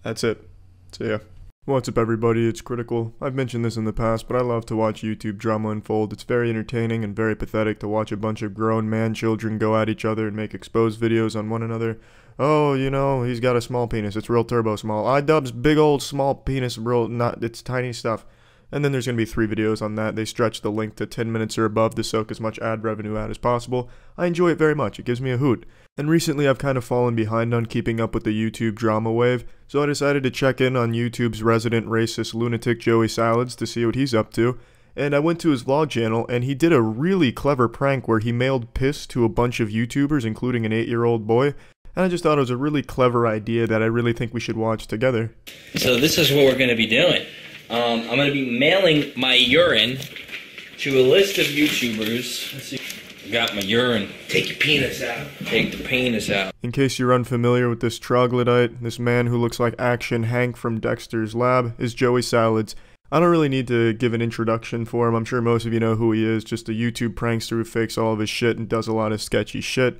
That's it. So yeah. What's up, everybody? It's Critical. I've mentioned this in the past, but I love to watch YouTube drama unfold. It's very entertaining and very pathetic to watch a bunch of grown man children go at each other and make exposed videos on one another. Oh, you know, he's got a small penis. It's real turbo small. iDubbbz big old small penis, real not. It's tiny stuff. And then there's going to be 3 videos on that. They stretch the link to 10 minutes or above to soak as much ad revenue out as possible. I enjoy it very much. It gives me a hoot. And recently I've kind of fallen behind on keeping up with the YouTube drama wave, so I decided to check in on YouTube's resident racist lunatic Joey Salads to see what he's up to. And I went to his vlog channel, and he did a really clever prank where he mailed piss to a bunch of YouTubers, including an 8-year-old boy. And I just thought it was a really clever idea that I really think we should watch together. So this is what we're going to be doing. I'm going to be mailing my urine to a list of YouTubers. Let's see. I got my urine. Take your penis out. Take the penis out. In case you're unfamiliar with this troglodyte, this man who looks like Action Hank from Dexter's Lab is Joey Salads. I don't really need to give an introduction for him. I'm sure most of you know who he is. Just a YouTube prankster who fakes all of his shit and does a lot of sketchy shit.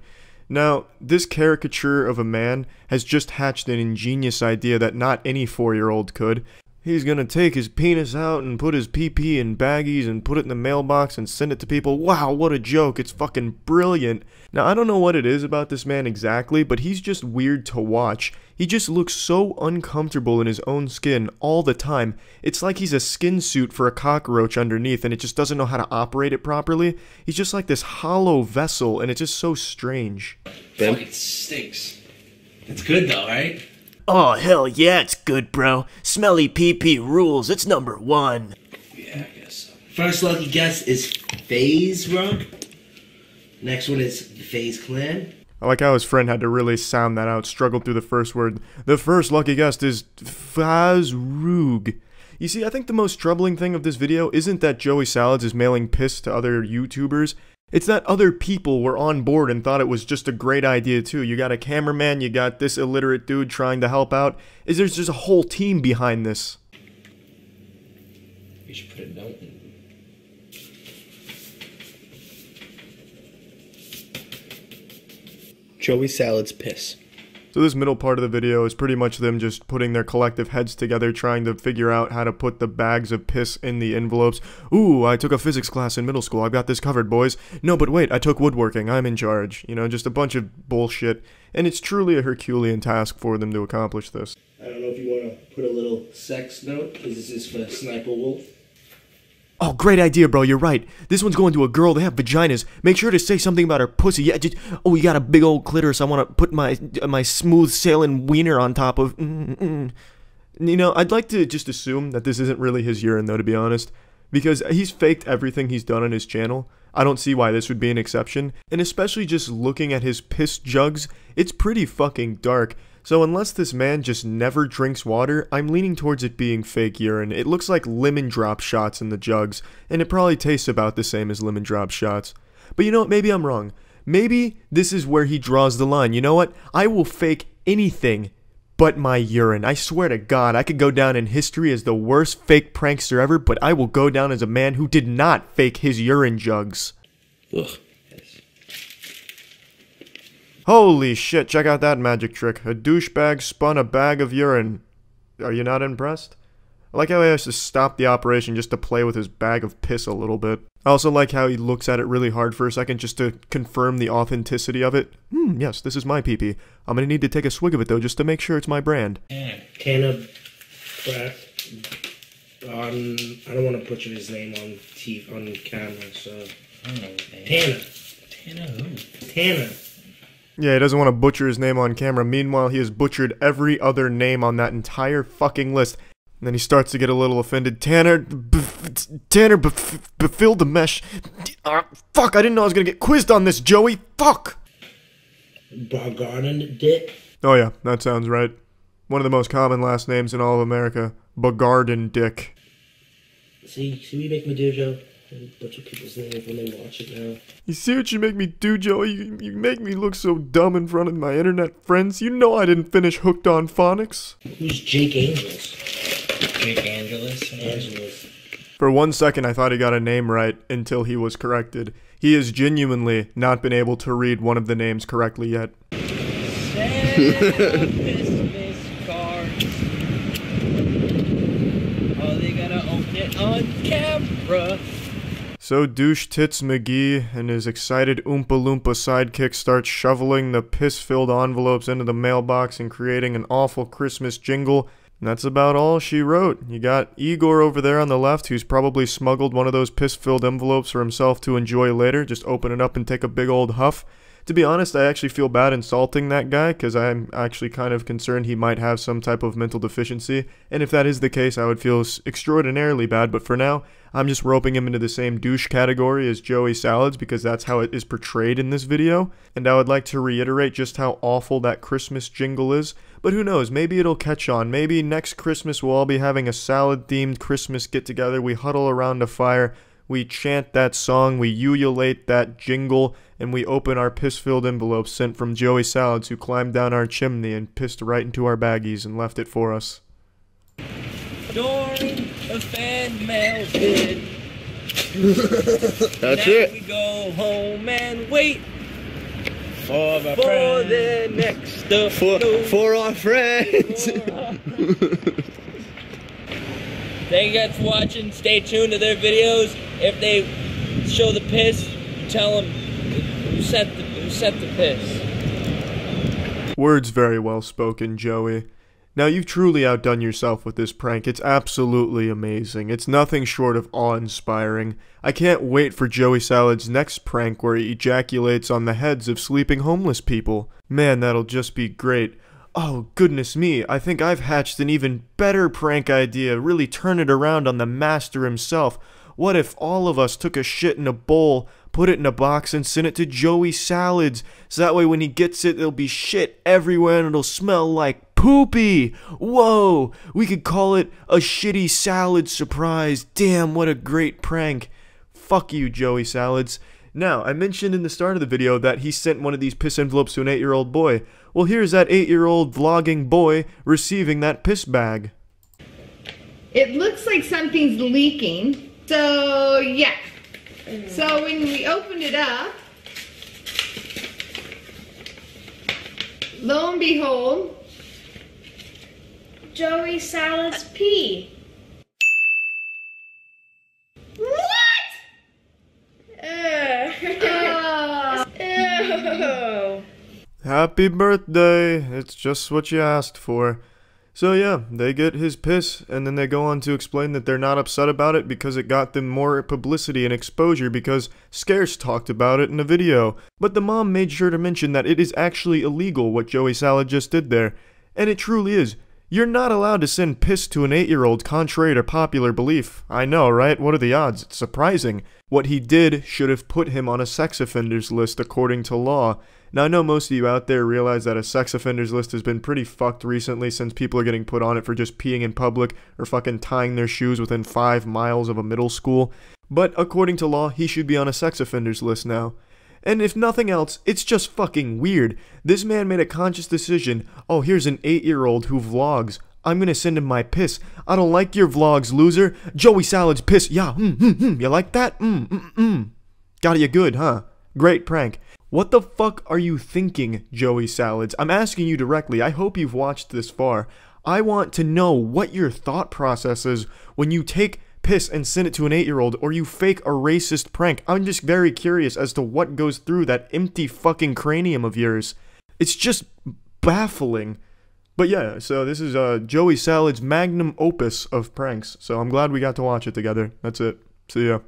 Now, this caricature of a man has just hatched an ingenious idea that not any 4-year-old could. He's gonna take his penis out and put his pee-pee in baggies and put it in the mailbox and send it to people. Wow, what a joke. It's fucking brilliant. Now, I don't know what it is about this man exactly, but he's just weird to watch. He just looks so uncomfortable in his own skin all the time. It's like he's a skin suit for a cockroach underneath and it just doesn't know how to operate it properly. He's just like this hollow vessel and it's just so strange. Fucking stinks. It's good though, right? Oh, hell yeah, it's good, bro. Smelly pee-pee rules. It's #1. Yeah, I guess so. First lucky guess is FaZe Rug. Next one is the FaZe Clan. I like how his friend had to really sound that out, struggled through the first word. The first lucky guest is Fazrug. You see, I think the most troubling thing of this video isn't that Joey Salads is mailing piss to other YouTubers. It's that other people were on board and thought it was just a great idea too. You got a cameraman, you got this illiterate dude trying to help out. There's just a whole team behind this. You should put a note in. Joey Salad's piss. So this middle part of the video is pretty much them just putting their collective heads together, trying to figure out how to put the bags of piss in the envelopes. Ooh, I took a physics class in middle school. I've got this covered, boys. No, but wait, I took woodworking. I'm in charge. You know, just a bunch of bullshit. And it's truly a Herculean task for them to accomplish this. I don't know if you want to put a little sex note, because this is for Sniper Wolf. Oh, great idea, bro. You're right. This one's going to a girl. They have vaginas. Make sure to say something about her pussy. Yeah, just, oh, you got a big old clitoris. I want to put my smooth sailing wiener on top of. You know, I'd like to just assume that this isn't really his urine, though, to be honest, because he's faked everything he's done on his channel. I don't see why this would be an exception, and especially just looking at his piss jugs, it's pretty fucking dark. So unless this man just never drinks water, I'm leaning towards it being fake urine. It looks like lemon drop shots in the jugs, and it probably tastes about the same as lemon drop shots. But you know what, maybe I'm wrong. Maybe this is where he draws the line. You know what? I will fake anything but my urine. I swear to God, I could go down in history as the worst fake prankster ever, but I will go down as a man who did not fake his urine jugs. Ugh. Holy shit, check out that magic trick. A douchebag spun a bag of urine. Are you not impressed? I like how he has to stop the operation just to play with his bag of piss a little bit. I also like how he looks at it really hard for a second just to confirm the authenticity of it. Yes, this is my pee-pee. I'm gonna need to take a swig of it though just to make sure it's my brand. Tana Pratt. I don't want to butcher his name on camera, so... I don't know his name. Tana who? Tana. Yeah, he doesn't want to butcher his name on camera. Meanwhile, he has butchered every other name on that entire fucking list. And then he starts to get a little offended. Tanner befilled the mesh. Fuck, I didn't know I was gonna get quizzed on this, Joey. Fuck! Bogarden Dick? Oh yeah, that sounds right. One of the most common last names in all of America. Bogarden Dick. See what you make me do, Joe? Butcher people's names when they watch it now. You see what you make me do, Joey? You make me look so dumb in front of my internet friends. You know I didn't finish Hooked on Phonics. Who's Jake Angeles? Jake Angeles? For 1 second, I thought he got a name right until he was corrected. He has genuinely not been able to read one of the names correctly yet. Christmas cards. Oh, they gotta open it on camera. So Douche Tits McGee and his excited Oompa Loompa sidekick start shoveling the piss-filled envelopes into the mailbox and creating an awful Christmas jingle. And that's about all she wrote. You got Igor over there on the left, who's probably smuggled one of those piss-filled envelopes for himself to enjoy later. Just open it up and take a big old huff. To be honest, I actually feel bad insulting that guy, because I'm actually kind of concerned he might have some type of mental deficiency. And if that is the case, I would feel extraordinarily bad. But for now, I'm just roping him into the same douche category as Joey Salads, because that's how it is portrayed in this video. And I would like to reiterate just how awful that Christmas jingle is. But who knows, maybe it'll catch on. Maybe next Christmas we'll all be having a salad-themed Christmas get-together. We huddle around a fire, we chant that song, we ululate that jingle, and we open our piss-filled envelopes sent from Joey Salads, who climbed down our chimney and pissed right into our baggies and left it for us. During a fan mail bid. That's now it. We go home and wait for friends. the next For our friends. Thank you guys for watching. Stay tuned to their videos. If they show the piss, tell them who sent the piss. Words very well spoken, Joey. Now, you've truly outdone yourself with this prank. It's absolutely amazing. It's nothing short of awe-inspiring. I can't wait for Joey Salad's next prank where he ejaculates on the heads of sleeping homeless people. Man, that'll just be great. Oh, goodness me, I think I've hatched an even better prank idea. Really turn it around on the master himself. What if all of us took a shit in a bowl, put it in a box, and sent it to Joey Salads? So that way when he gets it, there'll be shit everywhere and it'll smell like poopy. Whoa, we could call it a shitty salad surprise. Damn, what a great prank. Fuck you, Joey Salads. Now, I mentioned in the start of the video that he sent one of these piss envelopes to an 8-year-old boy. Well, here's that 8-year-old vlogging boy receiving that piss bag. It looks like something's leaking. So, yeah. So when we opened it up, Lo and behold, Joey Salad's pee. What? Ew. Happy birthday! It's just what you asked for. So yeah, they get his piss, and then they go on to explain that they're not upset about it because it got them more publicity and exposure because Scarce talked about it in a video. But the mom made sure to mention that it is actually illegal what Joey Salad just did there. And it truly is. You're not allowed to send piss to an 8-year-old contrary to popular belief. I know, right? What are the odds? It's surprising. What he did should have put him on a sex offenders list according to law. Now, I know most of you out there realize that a sex offenders list has been pretty fucked recently since people are getting put on it for just peeing in public or fucking tying their shoes within 5 miles of a middle school. But according to law, he should be on a sex offenders list now. And if nothing else, it's just fucking weird. This man made a conscious decision. Oh, here's an 8-year-old who vlogs. I'm gonna send him my piss. I don't like your vlogs, loser. Joey Salad's piss. Yeah, You like that? Got you good, huh? Great prank. What the fuck are you thinking, Joey Salads? I'm asking you directly. I hope you've watched this far. I want to know what your thought process is when you take piss and send it to an 8-year-old or you fake a racist prank. I'm just very curious as to what goes through that empty fucking cranium of yours. It's just baffling. But yeah, so this is Joey Salad's magnum opus of pranks. So I'm glad we got to watch it together. That's it. See ya.